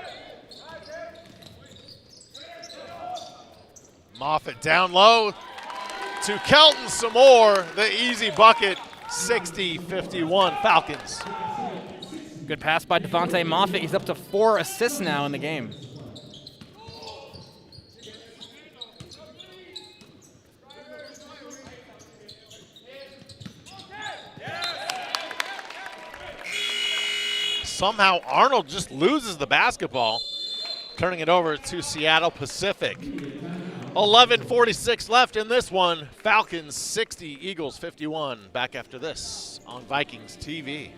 Moffitt down low to Kelton some more. The easy bucket, 60-51 Falcons. Good pass by Devontae Moffitt. He's up to 4 assists now in the game. Somehow Arnold just loses the basketball, turning it over to Seattle Pacific. 11:46 left in this one. Falcons 60, Eagles 51. Back after this on Vikings TV.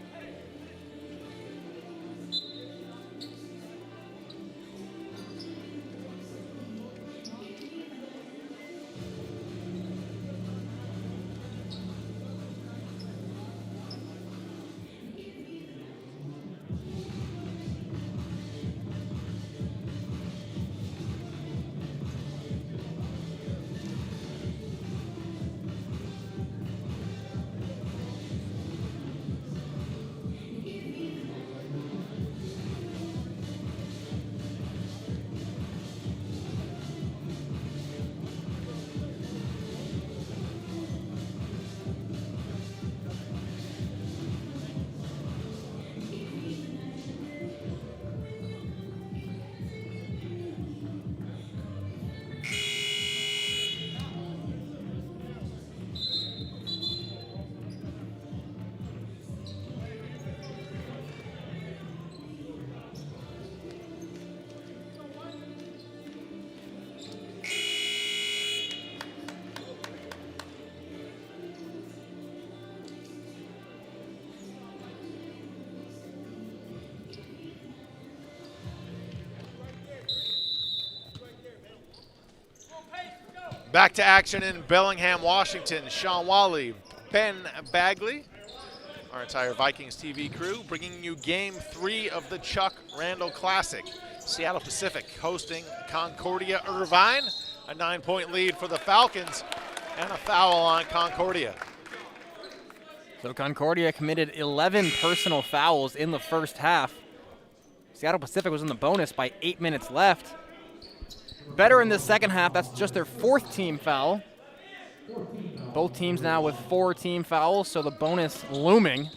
Back to action in Bellingham, Washington. Sean Wally, Ben Bagley, our entire Vikings TV crew, bringing you Game 3 of the Chuck Randall Classic. Seattle Pacific hosting Concordia Irvine. A 9-point lead for the Falcons and a foul on Concordia. So Concordia committed 11 personal fouls in the first half. Seattle Pacific was in the bonus by 8 minutes left. Better in the second half. That's just their 4th team foul. Both teams now with 4 team fouls, so the bonus looming.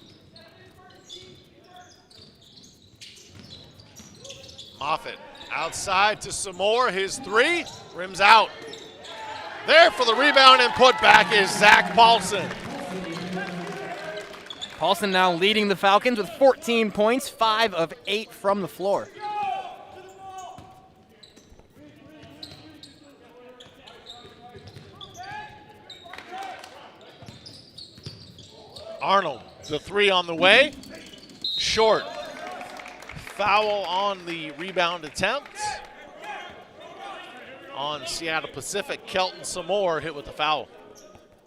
Moffitt outside to some more. His 3 rims out. There for the rebound and put back is Zach Paulson. Paulson now leading the Falcons with 14 points, 5 of 8 from the floor. Arnold, the 3 on the way. Short. Foul on the rebound attempt. On Seattle Pacific, Kelton Samore hit with the foul.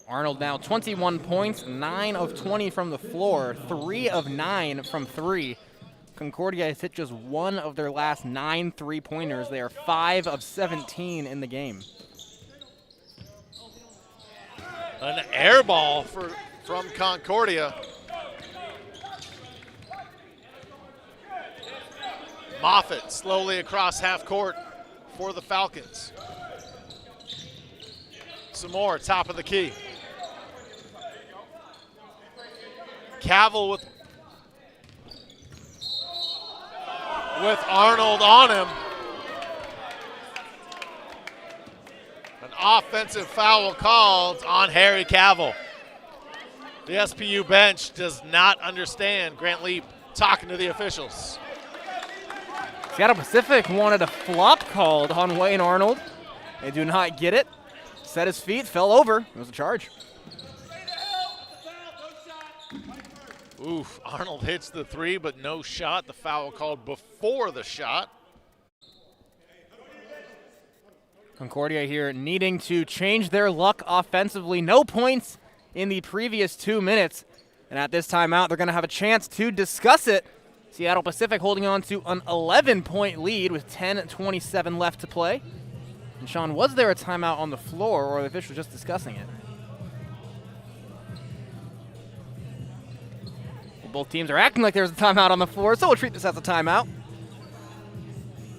Arnold now 21 points, 9 of 20 from the floor, 3 of 9 from 3. Concordia has hit just 1 of their last 9 3-pointers. They are 5 of 17 in the game. An air ball from Concordia. Moffitt slowly across half court for the Falcons. Some more, top of the key. Cavill with Arnold on him. An offensive foul called on Harry Cavill. The SPU bench does not understand Grant Leap talking to the officials. Seattle Pacific wanted a flop called on Wayne Arnold. They do not get it. Set his feet, fell over. It was a charge. Oof, Arnold hits the 3, but no shot. The foul called before the shot. Concordia here needing to change their luck offensively. No points in the previous 2 minutes. And at this timeout, they're going to have a chance to discuss it. Seattle Pacific holding on to an 11-point lead with 10:27 left to play. And Sean, was there a timeout on the floor, or are the officials just discussing it? Well, both teams are acting like there's a timeout on the floor, so we'll treat this as a timeout.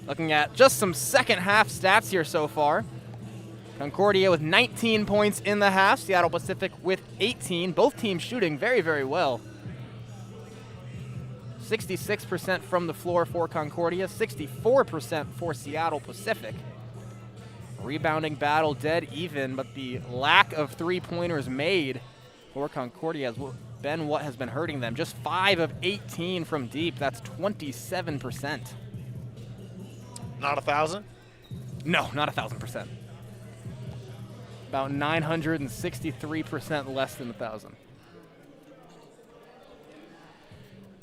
Looking at just some second half stats here so far. Concordia with 19 points in the half, Seattle Pacific with 18. Both teams shooting very, very well. 66% from the floor for Concordia, 64% for Seattle Pacific. Rebounding battle dead even, but the lack of 3-pointers made for Concordia has been what has been hurting them. Just 5 of 18 from deep. That's 27%. Not 1,000? No, not 1,000%. About 963% less than 1,000.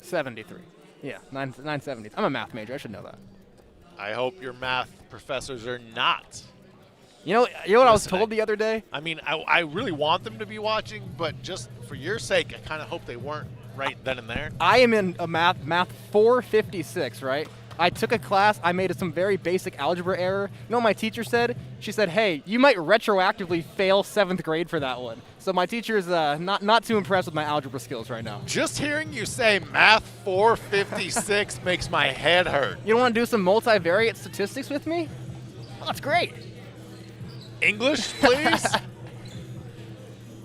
73. Yeah, 970. I'm a math major. I should know that. I hope your math professors are not. You know what I was told the other day? I mean, I really want them to be watching, but just for your sake, I kind of hope they weren't right then and there. I am in a math 456, right? I took a class. I made some very basic algebra error. You know what my teacher said? She said, hey, you might retroactively fail 7th grade for that one. So my teacher is not too impressed with my algebra skills right now. Just hearing you say math 456 makes my head hurt. You don't want to do some multivariate statistics with me? Well, that's great. English, please?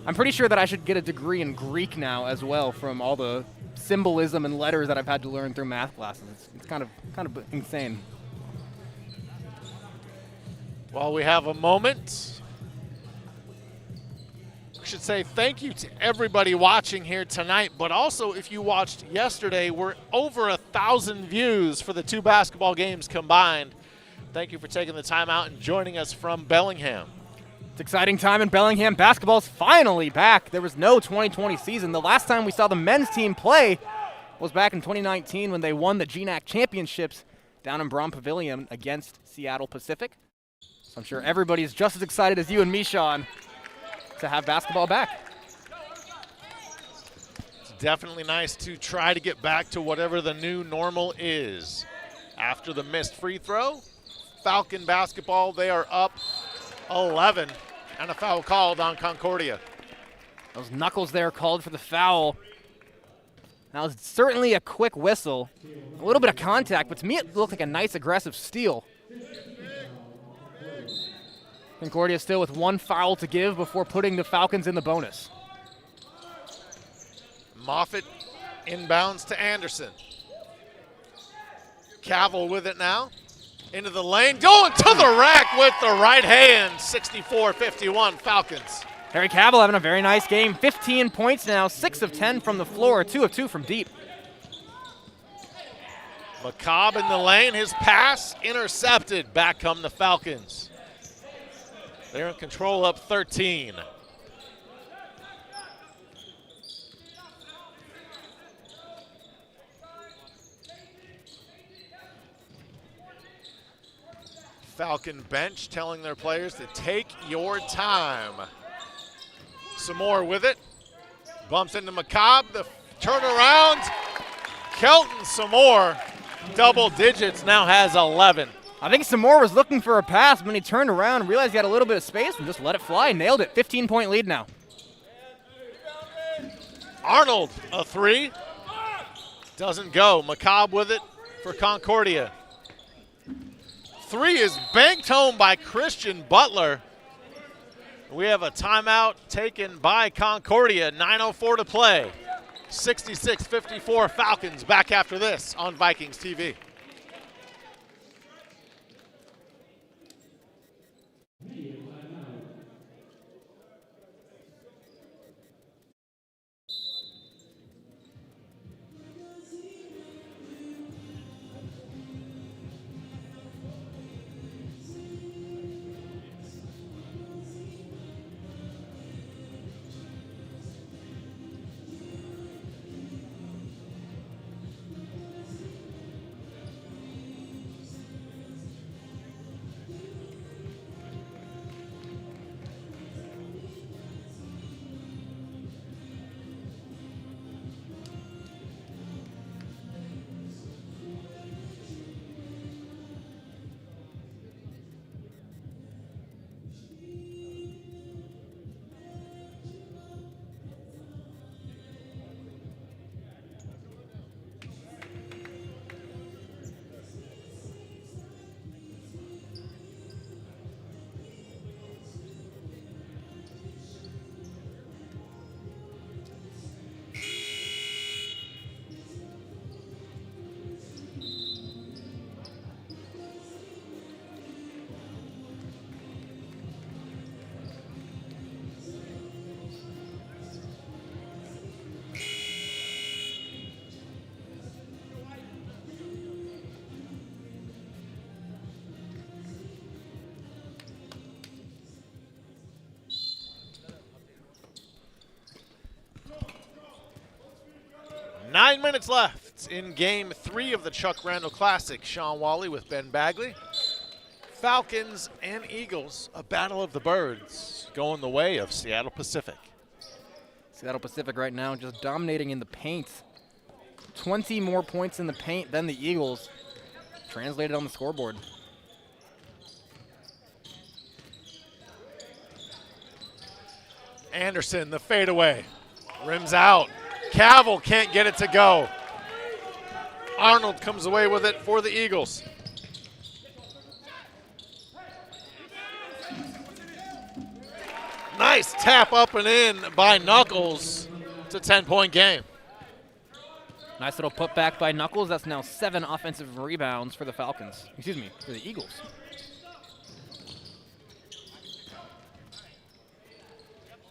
I'm pretty sure that I should get a degree in Greek now as well from all the symbolism and letters that I've had to learn through math classes. It's kind of insane. While we have a moment, I should say thank you to everybody watching here tonight, but also if you watched yesterday, we're over 1,000 views for the 2 basketball games combined. Thank you for taking the time out and joining us from Bellingham. It's an exciting time in Bellingham. Basketball's finally back. There was no 2020 season. The last time we saw the men's team play was back in 2019 when they won the GNAC championships down in Braun Pavilion against Seattle Pacific. So I'm sure everybody's just as excited as you and me, Sean, to have basketball back. It's definitely nice to try to get back to whatever the new normal is. After the missed free throw, Falcon basketball, they are up 11, and a foul called on Concordia. Those knuckles there called for the foul. That was certainly a quick whistle. A little bit of contact, but to me it looked like a nice aggressive steal. Concordia still with one foul to give before putting the Falcons in the bonus. Moffitt inbounds to Anderson. Cavill with it now. Into the lane, going to the rack with the right hand. 64-51 Falcons. Harry Cavill having a very nice game. 15 points now, 6 of 10 from the floor, 2 of 2 from deep. McCobb in the lane, his pass intercepted. Back come the Falcons. They're in control, up 13. Falcon bench telling their players to take your time. Some more with it. Bumps into McCobb, the turnaround. Kelton some more. Double digits, now has 11. I think Samore was looking for a pass, but when he turned around and realized he had a little bit of space and just let it fly. Nailed it. 15-point lead now. Arnold, a three. Doesn't go. McCobb with it for Concordia. Three is banked home by Christian Butler. We have a timeout taken by Concordia. 9:04 to play. 66-54 Falcons. Back after this on Vikings TV. Nine minutes left in game 3 of the Chuck Randall Classic. Sean Wally with Ben Bagley. Falcons and Eagles, a battle of the birds, going the way of Seattle Pacific. Seattle Pacific right now just dominating in the paint. 20 more points in the paint than the Eagles. Translated on the scoreboard. Anderson, the fadeaway. Rims out. Cavill can't get it to go. Arnold comes away with it for the Eagles. Nice tap up and in by Knuckles. It's a 10-point game. Nice little putback by Knuckles. That's now 7 offensive rebounds for the Falcons. Excuse me, for the Eagles.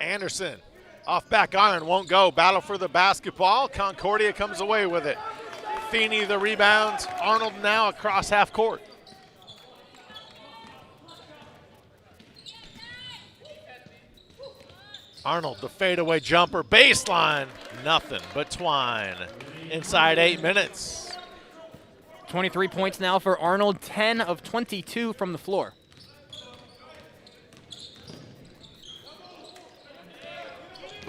Anderson, off back iron, won't go. Battle for the basketball. Concordia comes away with it. Feeney the rebound. Arnold now across half court. Arnold, the fadeaway jumper, baseline, nothing but twine. Inside 8 minutes. 23 points now for Arnold, 10 of 22 from the floor.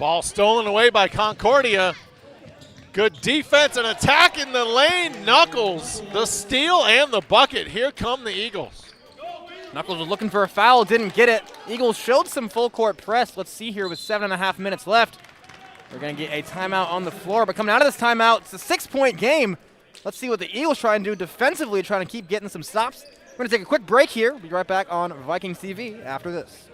Ball stolen away by Concordia. Good defense and attack in the lane. Knuckles, the steal and the bucket. Here come the Eagles. Knuckles was looking for a foul, didn't get it. Eagles showed some full court press. Let's see here with 7.5 minutes left. We're going to get a timeout on the floor, but coming out of this timeout, it's a 6-point game. Let's see what the Eagles try and do defensively, trying to keep getting some stops. We're going to take a quick break here. We'll be right back on Vikings TV after this.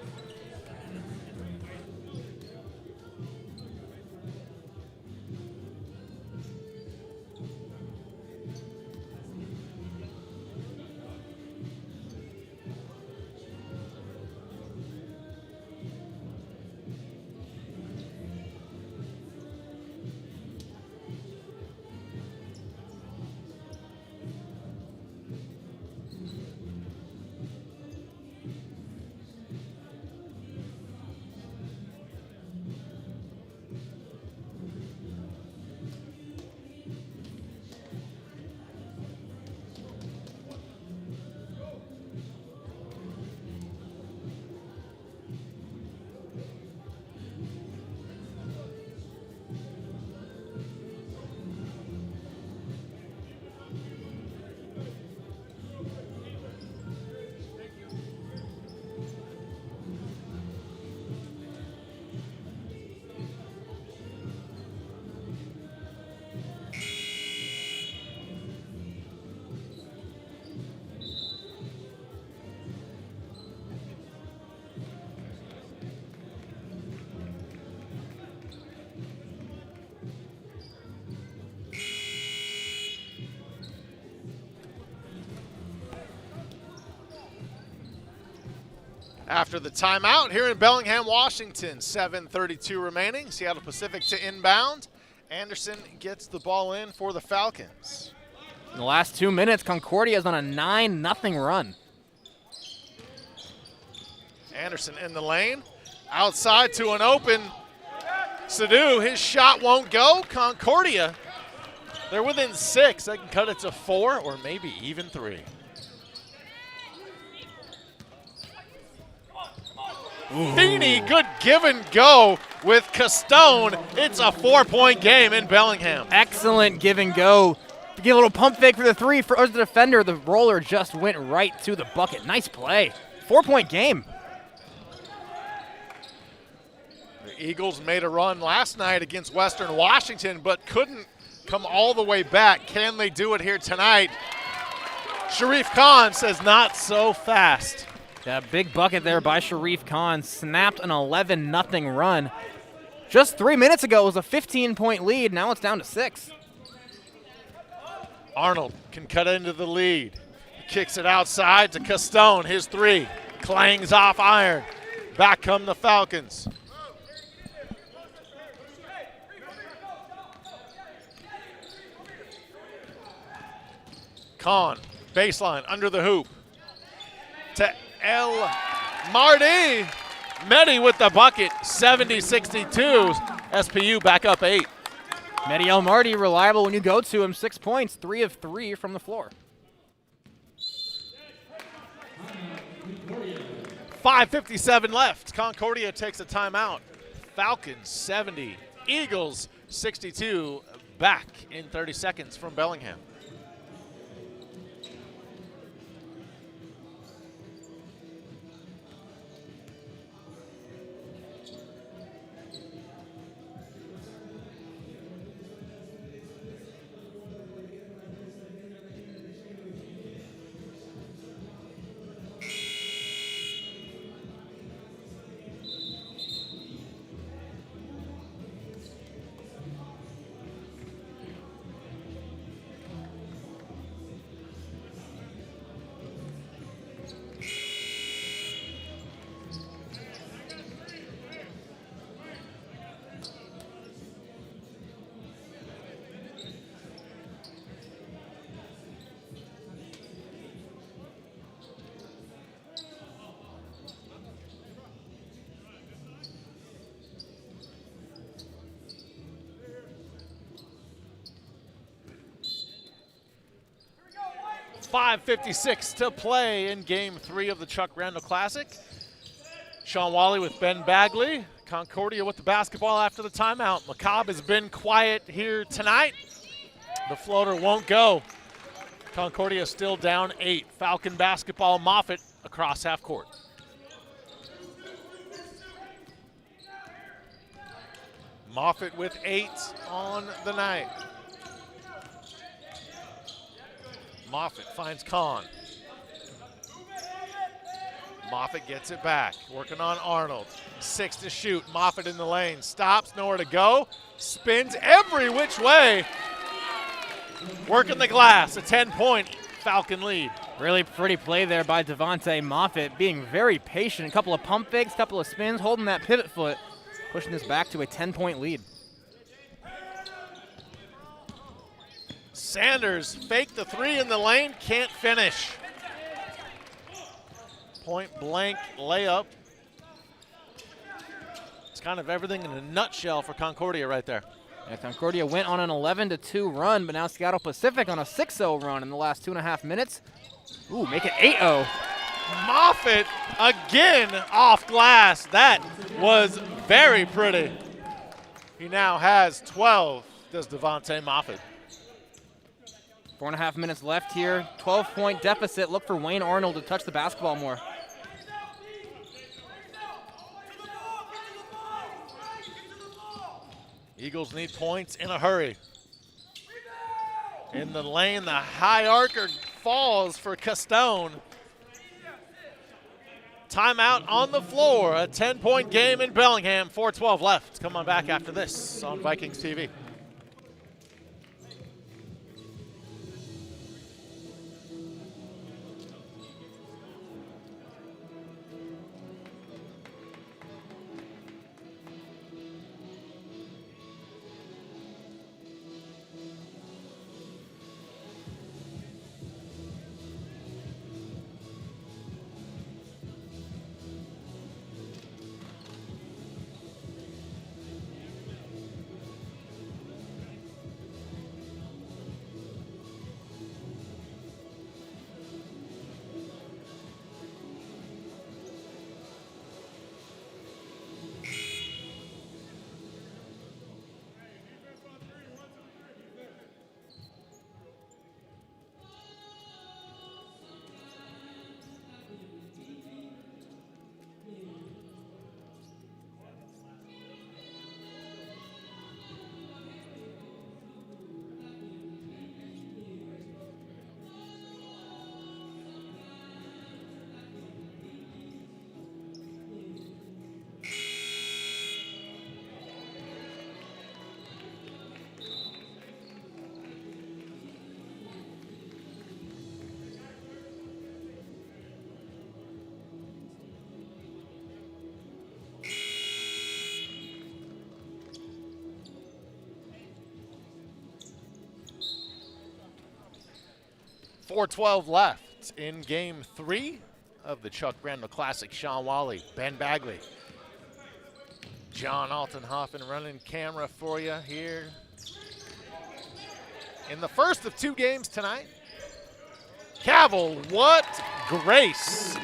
After the timeout here in Bellingham, Washington, 7:32 remaining. Seattle Pacific to inbound. Anderson gets the ball in for the Falcons. In the last 2 minutes, Concordia is on a 9-0 run. Anderson in the lane. Outside to an open Sadu. His shot won't go. Concordia, they're within 6. They can cut it to 4 or maybe even 3. Feeney, good give and go with Castone. It's a 4-point game in Bellingham. Excellent give and go. To get a little pump fake for the 3 for the defender. The roller just went right to the bucket. Nice play. 4-point game. The Eagles made a run last night against Western Washington, but couldn't come all the way back. Can they do it here tonight? Sharif Khan says not so fast. Yeah, big bucket there by Sharif Khan. Snapped an 11-0 run. Just 3 minutes ago, it was a 15-point lead. Now it's down to 6. Arnold can cut into the lead. He kicks it outside to Castone. His 3 clangs off iron. Back come the Falcons. Khan, baseline, under the hoop. To El Mardi. Mehdi with the bucket, 70-62. SPU back up 8. Mehdi El Mardi, reliable when you go to him. 6 points, 3 of 3 from the floor. 5:57 left. Concordia takes a timeout. Falcons 70, Eagles 62. Back in 30 seconds from Bellingham. .556 to play in Game 3 of the Chuck Randall Classic. Sean Wally with Ben Bagley. Concordia with the basketball after the timeout. McCobb has been quiet here tonight. The floater won't go. Concordia still down 8. Falcon basketball, Moffitt across half court. Moffitt with 8 on the night. Moffitt finds Kahn. Moffitt gets it back, working on Arnold. 6 to shoot, Moffitt in the lane, stops, nowhere to go, spins every which way. Working the glass, a 10-point Falcon lead. Really pretty play there by Devontae Moffitt, being very patient. A couple of pump fakes, couple of spins, holding that pivot foot, pushing this back to a 10-point lead. Sanders faked the 3 in the lane, can't finish. Point blank layup. It's kind of everything in a nutshell for Concordia right there. Yeah, Concordia went on an 11-2 run, but now Seattle Pacific on a 6-0 run in the last 2.5 minutes. Ooh, make it 8-0. Moffitt again off glass. That was very pretty. He now has 12, does Devontae Moffitt. 4.5 minutes left here. 12-point deficit. Look for Wayne Arnold to touch the basketball more. Eagles need points in a hurry. In the lane, the high archer falls for Castone. Timeout on the floor. A 10-point game in Bellingham. 4:12 left. Come on back after this on Vikings TV. .412 left in game 3 of the Chuck Randall Classic. Sean Wally, Ben Bagley, John Altenhofen running camera for you here. In the first of 2 games tonight, Cavill, what grace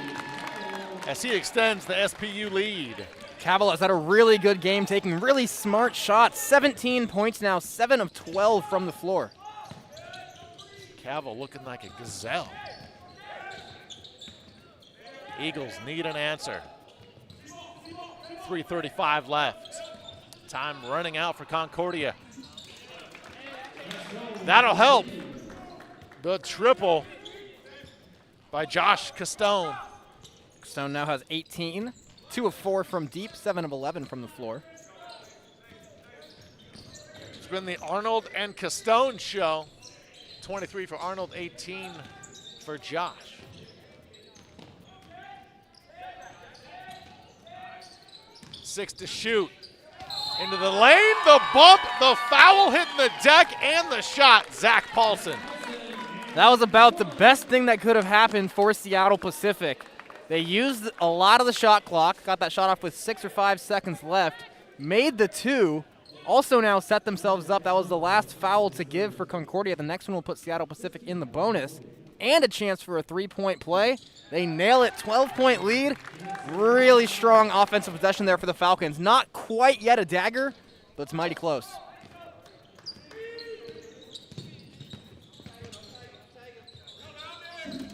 as he extends the SPU lead. Cavill has had a really good game, taking really smart shots. 17 points now, 7 of 12 from the floor. Cavill looking like a gazelle. Eagles need an answer. 3:35 left. Time running out for Concordia. That'll help. The triple by Josh Castone. Castone now has 18, 2 of 4 from deep, 7 of 11 from the floor. It's been the Arnold and Castone show. 23 for Arnold, 18 for Josh. Six to shoot. Into the lane, the bump, the foul hitting the deck, and the shot, Zach Paulson. That was about the best thing that could have happened for Seattle Pacific. They used a lot of the shot clock, got that shot off with 6 or 5 seconds left, made the 2, also now set themselves up. That was the last foul to give for Concordia. The next one will put Seattle Pacific in the bonus. and a chance for a three-point play. They nail it, 12-point lead. Really strong offensive possession there for the Falcons. Not quite yet a dagger, but it's mighty close.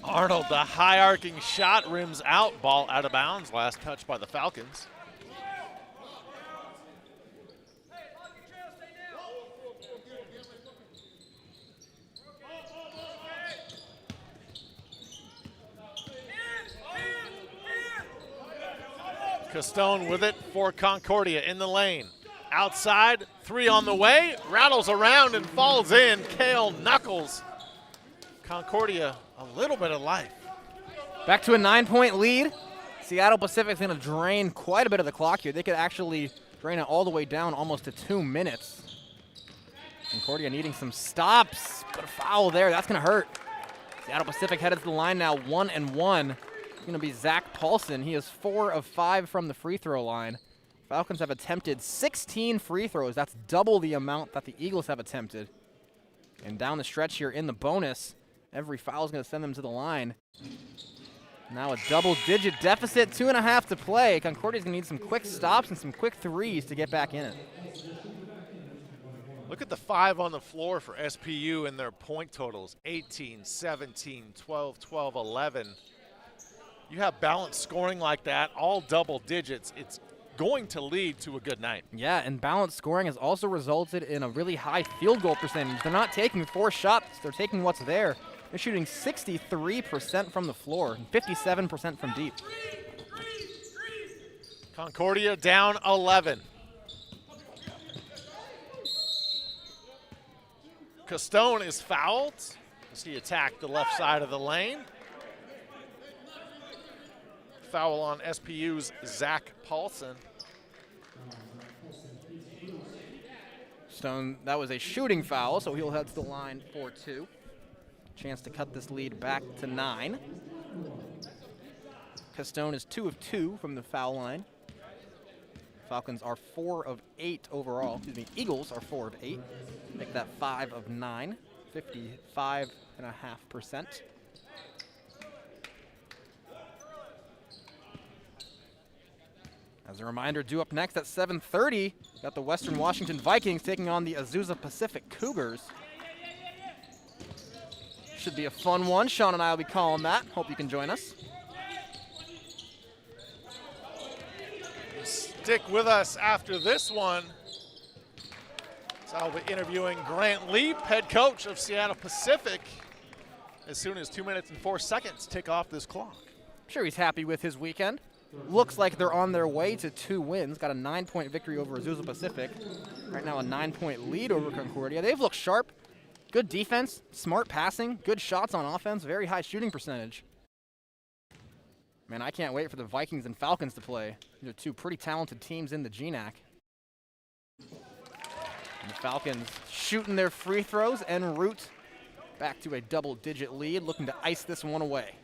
Arnold, the high arcing shot, rims out, ball out of bounds, last touch by the Falcons. Castone with it for Concordia in the lane. Outside, three on the way, rattles around and falls in. Cale Knuckles. Concordia, a little bit of life. Back to a 9-point lead. Seattle Pacific's going to drain quite a bit of the clock here. They could actually drain it all the way down almost to 2 minutes. Concordia needing some stops, but a foul there. That's going to hurt. Seattle Pacific headed to the line now, 1-1. It's going to be Zach Paulson. He is 4 of 5 from the free throw line. Falcons have attempted 16 free throws. That's double the amount that the Eagles have attempted. And down the stretch here in the bonus, every foul is going to send them to the line. Now a double-digit deficit, 2.5 to play. Concordia's going to need some quick stops and some quick threes to get back in it. Look at the 5 on the floor for SPU and their point totals, 18, 17, 12, 12, 11. You have balanced scoring like that, all double digits, it's going to lead to a good night. Yeah, and balanced scoring has also resulted in a really high field goal percentage. They're not taking 4 shots, they're taking what's there. They're shooting 63% from the floor and 57% from deep. Concordia down 11. Castone is fouled as he attacked the left side of the lane. Foul on SPU's Zach Paulson. Stone, that was a shooting foul, so he'll head to the line for 2. Chance to cut this lead back to 9. Castone is 2 of 2 from the foul line. Falcons are 4 of 8 overall. Excuse me, Eagles are 4 of 8. Make that 5 of 9, 55.5%. As a reminder, due up next at 7:30, got the Western Washington Vikings taking on the Azusa Pacific Cougars. Should be a fun one. Sean and I will be calling that. Hope you can join us. Stick with us after this one. So I'll be interviewing Grant Leap, head coach of Seattle Pacific, as soon as 2 minutes and 4 seconds tick off this clock. I'm sure he's happy with his weekend. Looks like they're on their way to 2 wins. Got a 9-point victory over Azusa Pacific. Right now a 9-point lead over Concordia. They've looked sharp. Good defense, smart passing, good shots on offense, very high shooting percentage. Man, I can't wait for the Vikings and Falcons to play. These are 2 pretty talented teams in the GNAC. And the Falcons shooting their free throws en route back to a double-digit lead, looking to ice this one away.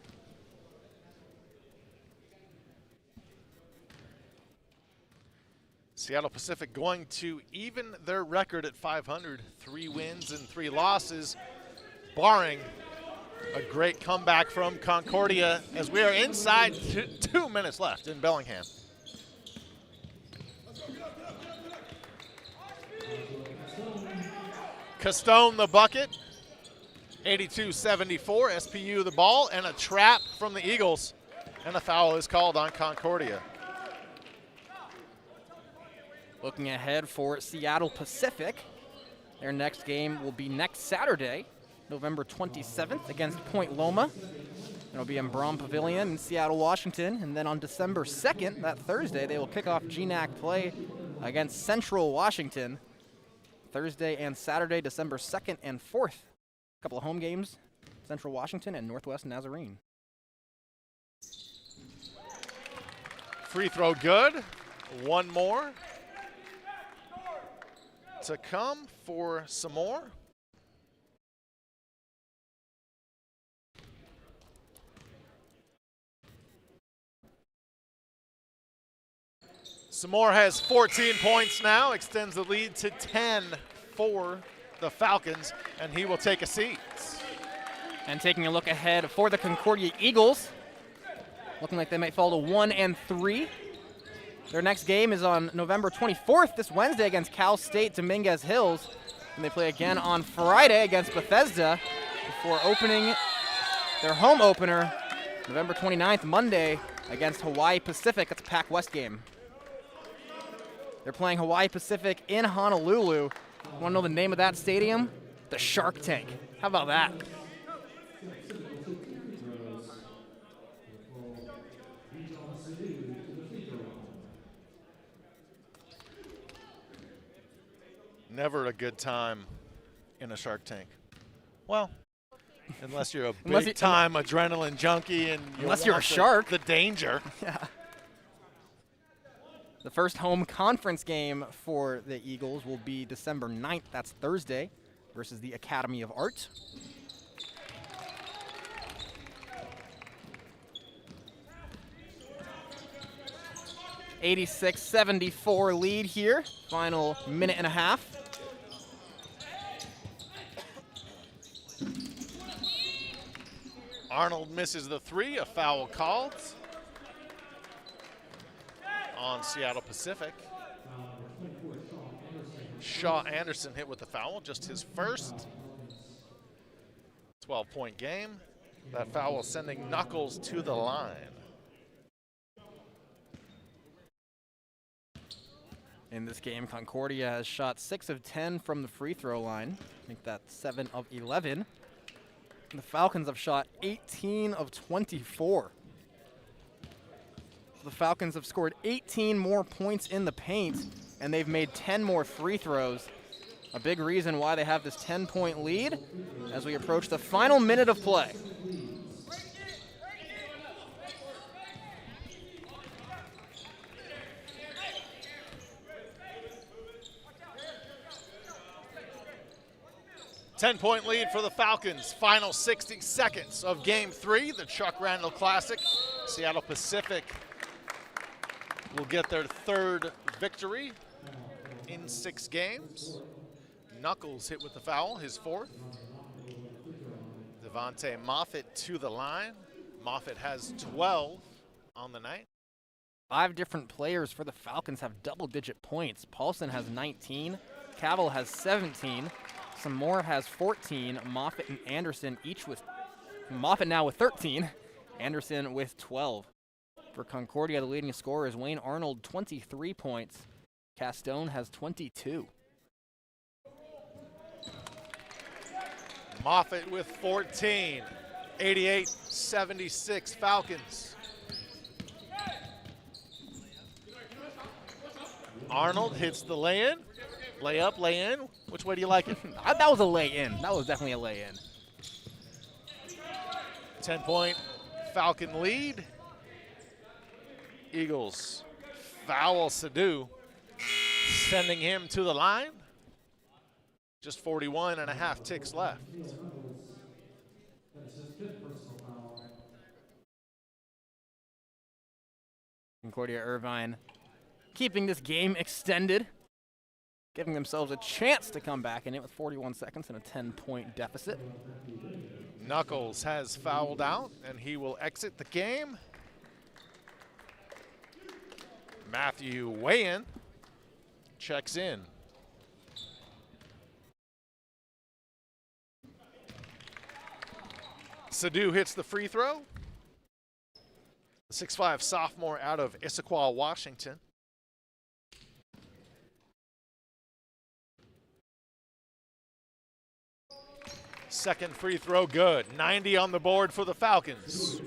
Seattle Pacific going to even their record at 500, 3 wins and 3 losses, barring a great comeback from Concordia as we are inside 2 minutes left in Bellingham. Castone the bucket, 82-74, SPU the ball, and a trap from the Eagles, and a foul is called on Concordia. Looking ahead for Seattle Pacific, their next game will be next Saturday, November 27th against Point Loma. It'll be in Brom Pavilion in Seattle, Washington. And then on December 2nd, that Thursday, they will kick off GNAC play against Central Washington. Thursday and Saturday, December 2nd and 4th. A couple of home games, Central Washington and Northwest Nazarene. Free throw good. One more to come for some more. Samore has 14 points now, extends the lead to 10 for the Falcons, and he will take a seat. And taking a look ahead for the Concordia Eagles, looking like they might fall to 1-3. Their next game is on November 24th, this Wednesday, against Cal State Dominguez Hills. And they play again on Friday against Bethesda before opening their home opener November 29th, Monday, against Hawaii Pacific. That's a Pac West game. They're playing Hawaii Pacific in Honolulu. You want to know the name of that stadium? The Shark Tank. How about that? Never a good time in a Shark Tank. Well, unless you're a big-time adrenaline junkie and unless you're a shark. The danger. Yeah. The first home conference game for the Eagles will be December 9th. That's Thursday versus the Academy of Art. (86-74) lead here. Final minute and a half. Arnold misses the three, a foul called on Seattle Pacific. Shaw Anderson hit with the foul, just his first 12-point game. That foul sending Knuckles to the line. In this game, Concordia has shot 6 of 10 from the free throw line. I think that's 7 of 11. The Falcons have shot 18 of 24. The Falcons have scored 18 more points in the paint, and they've made 10 more free throws. A big reason why they have this 10-point lead as we approach the final minute of play. Ten-point lead for the Falcons. Final 60 seconds of Game 3, the Chuck Randall Classic. Seattle Pacific will get their third victory in 6 games. Knuckles hit with the foul, his fourth. Devontae Moffitt to the line. Moffitt has 12 on the night. 5 different players for the Falcons have double-digit points. Paulson has 19. Cavell has 17. Some more has 14. Moffitt and Anderson each with Moffitt now with 13. Anderson with 12. For Concordia, the leading scorer is Wayne Arnold, 23 points. Castone has 22. Moffitt with 14. 88-76 Falcons. Arnold hits the lay-in. Lay-up, lay-in. Which way do you like it? That was a lay-in. That was definitely a lay-in. 10-point Falcon lead. Eagles foul Sadu, sending him to the line. Just 41 and a half ticks left. Concordia Irvine keeping this game extended, giving themselves a chance to come back in it with 41 seconds and a 10-point deficit. Knuckles has fouled out, and he will exit the game. Matthew Wayan checks in. Sadu hits the free throw. The 6'5" sophomore out of Issaquah, Washington. Second free throw good. 90 on the board for the Falcons.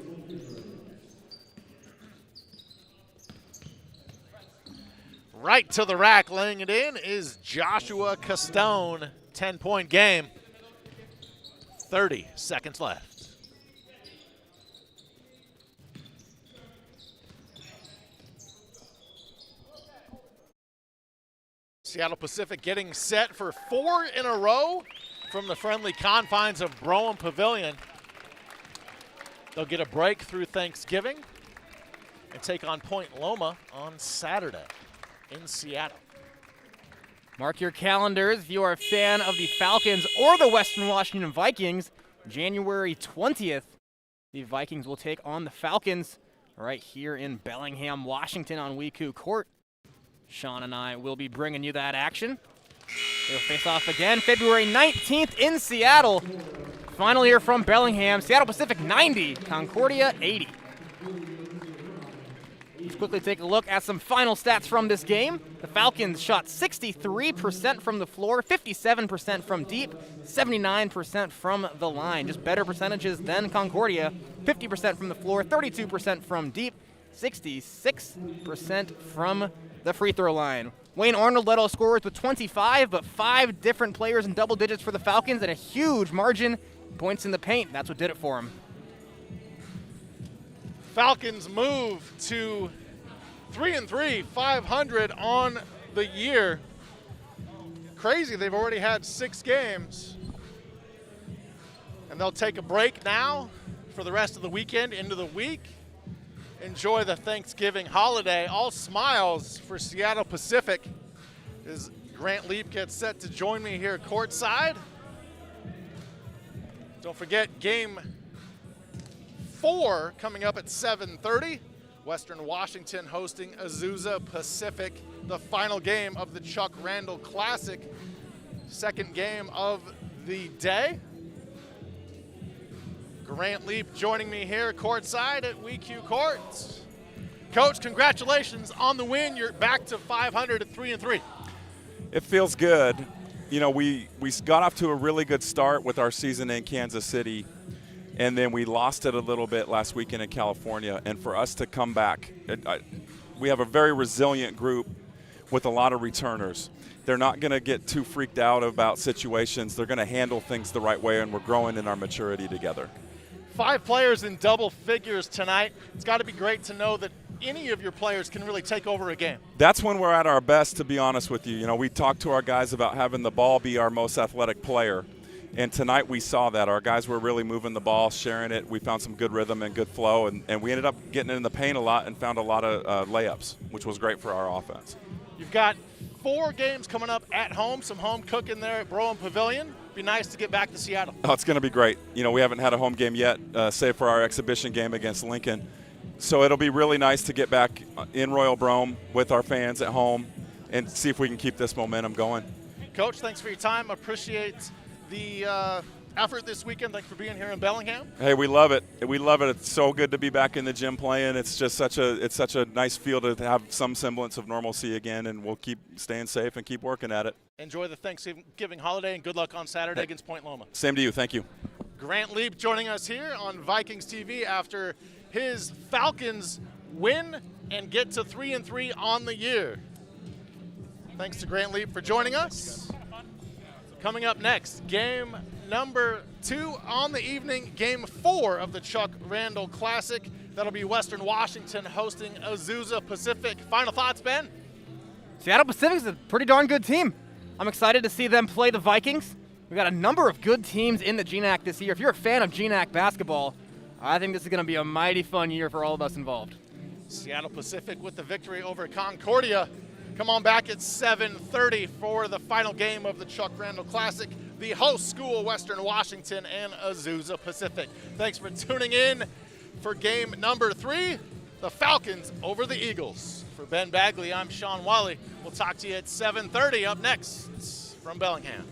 Right to the rack, laying it in, is Joshua Castone. 10-point game. 30 seconds left. Seattle Pacific getting set for 4 in a row from the friendly confines of Brougham Pavilion. They'll get a break through Thanksgiving and take on Point Loma on Saturday in Seattle. Mark your calendars if you are a fan of the Falcons or the Western Washington Vikings. January 20th, the Vikings will take on the Falcons right here in Bellingham, Washington on WECU Court. Sean and I will be bringing you that action. They'll face off again February 19th in Seattle. Final here from Bellingham, Seattle Pacific 90, Concordia 80. Let's quickly take a look at some final stats from this game. The Falcons shot 63% from the floor, 57% from deep, 79% from the line. Just better percentages than Concordia. 50% from the floor, 32% from deep, 66% from the free throw line. Wayne Arnold led all scorers with 25, but 5 different players in double digits for the Falcons and a huge margin. Points in the paint, that's what did it for him. Falcons move to 3-3, 500 on the year. Crazy, they've already had 6 games. And they'll take a break now for the rest of the weekend into the week. Enjoy the Thanksgiving holiday. All smiles for Seattle Pacific as Grant Leap gets set to join me here courtside. Don't forget game 4 coming up at 7:30. Western Washington hosting Azusa Pacific, the final game of the Chuck Randall Classic, second game of the day. Grant Leap joining me here courtside at WECU Court. Coach, congratulations on the win. You're back to 500 at 3-3. It feels good. You know, we got off to a really good start with our season in Kansas City, and then we lost it a little bit last weekend in California. And for us to come back, we have a very resilient group with a lot of returners. They're not going to get too freaked out about situations. They're going to handle things the right way, and we're growing in our maturity together. 5 players in double figures tonight. It's got to be great to know that any of your players can really take over a game. That's when we're at our best, to be honest with you. You know, we talked to our guys about having the ball be our most athletic player. And tonight we saw that. Our guys were really moving the ball, sharing it. We found some good rhythm and good flow, and we ended up getting in the paint a lot and found a lot of layups, which was great for our offense. You've got 4 games coming up at home, some home cooking there at Broham Pavilion. Be nice to get back to Seattle. Oh, it's going to be great. You know, we haven't had a home game yet, save for our exhibition game against Lincoln. So it'll be really nice to get back in Royal Broham with our fans at home and see if we can keep this momentum going. Coach, thanks for your time. Appreciate the effort this weekend. Thanks for being here in Bellingham. Hey, we love it. We love it. It's so good to be back in the gym playing. It's just such a nice feel to have some semblance of normalcy again, and we'll keep staying safe and keep working at it. Enjoy the Thanksgiving holiday, and good luck on Saturday against Point Loma. Same to you. Thank you. Grant Leap joining us here on Vikings TV after his Falcons win and get to 3-3 on the year. Thanks to Grant Leap for joining us. Coming up next, game number 2 on the evening, game 4 of the Chuck Randall Classic. That'll be Western Washington hosting Azusa Pacific. Final thoughts, Ben? Seattle Pacific's a pretty darn good team. I'm excited to see them play the Vikings. We've got a number of good teams in the GNAC this year. If you're a fan of GNAC basketball, I think this is going to be a mighty fun year for all of us involved. Seattle Pacific with the victory over Concordia. Come on back at 7:30 for the final game of the Chuck Randall Classic. The host school, Western Washington and Azusa Pacific. Thanks for tuning in for game number 3, the Falcons over the Eagles. For Ben Bagley, I'm Sean Wally. We'll talk to you at 7:30 up next from Bellingham.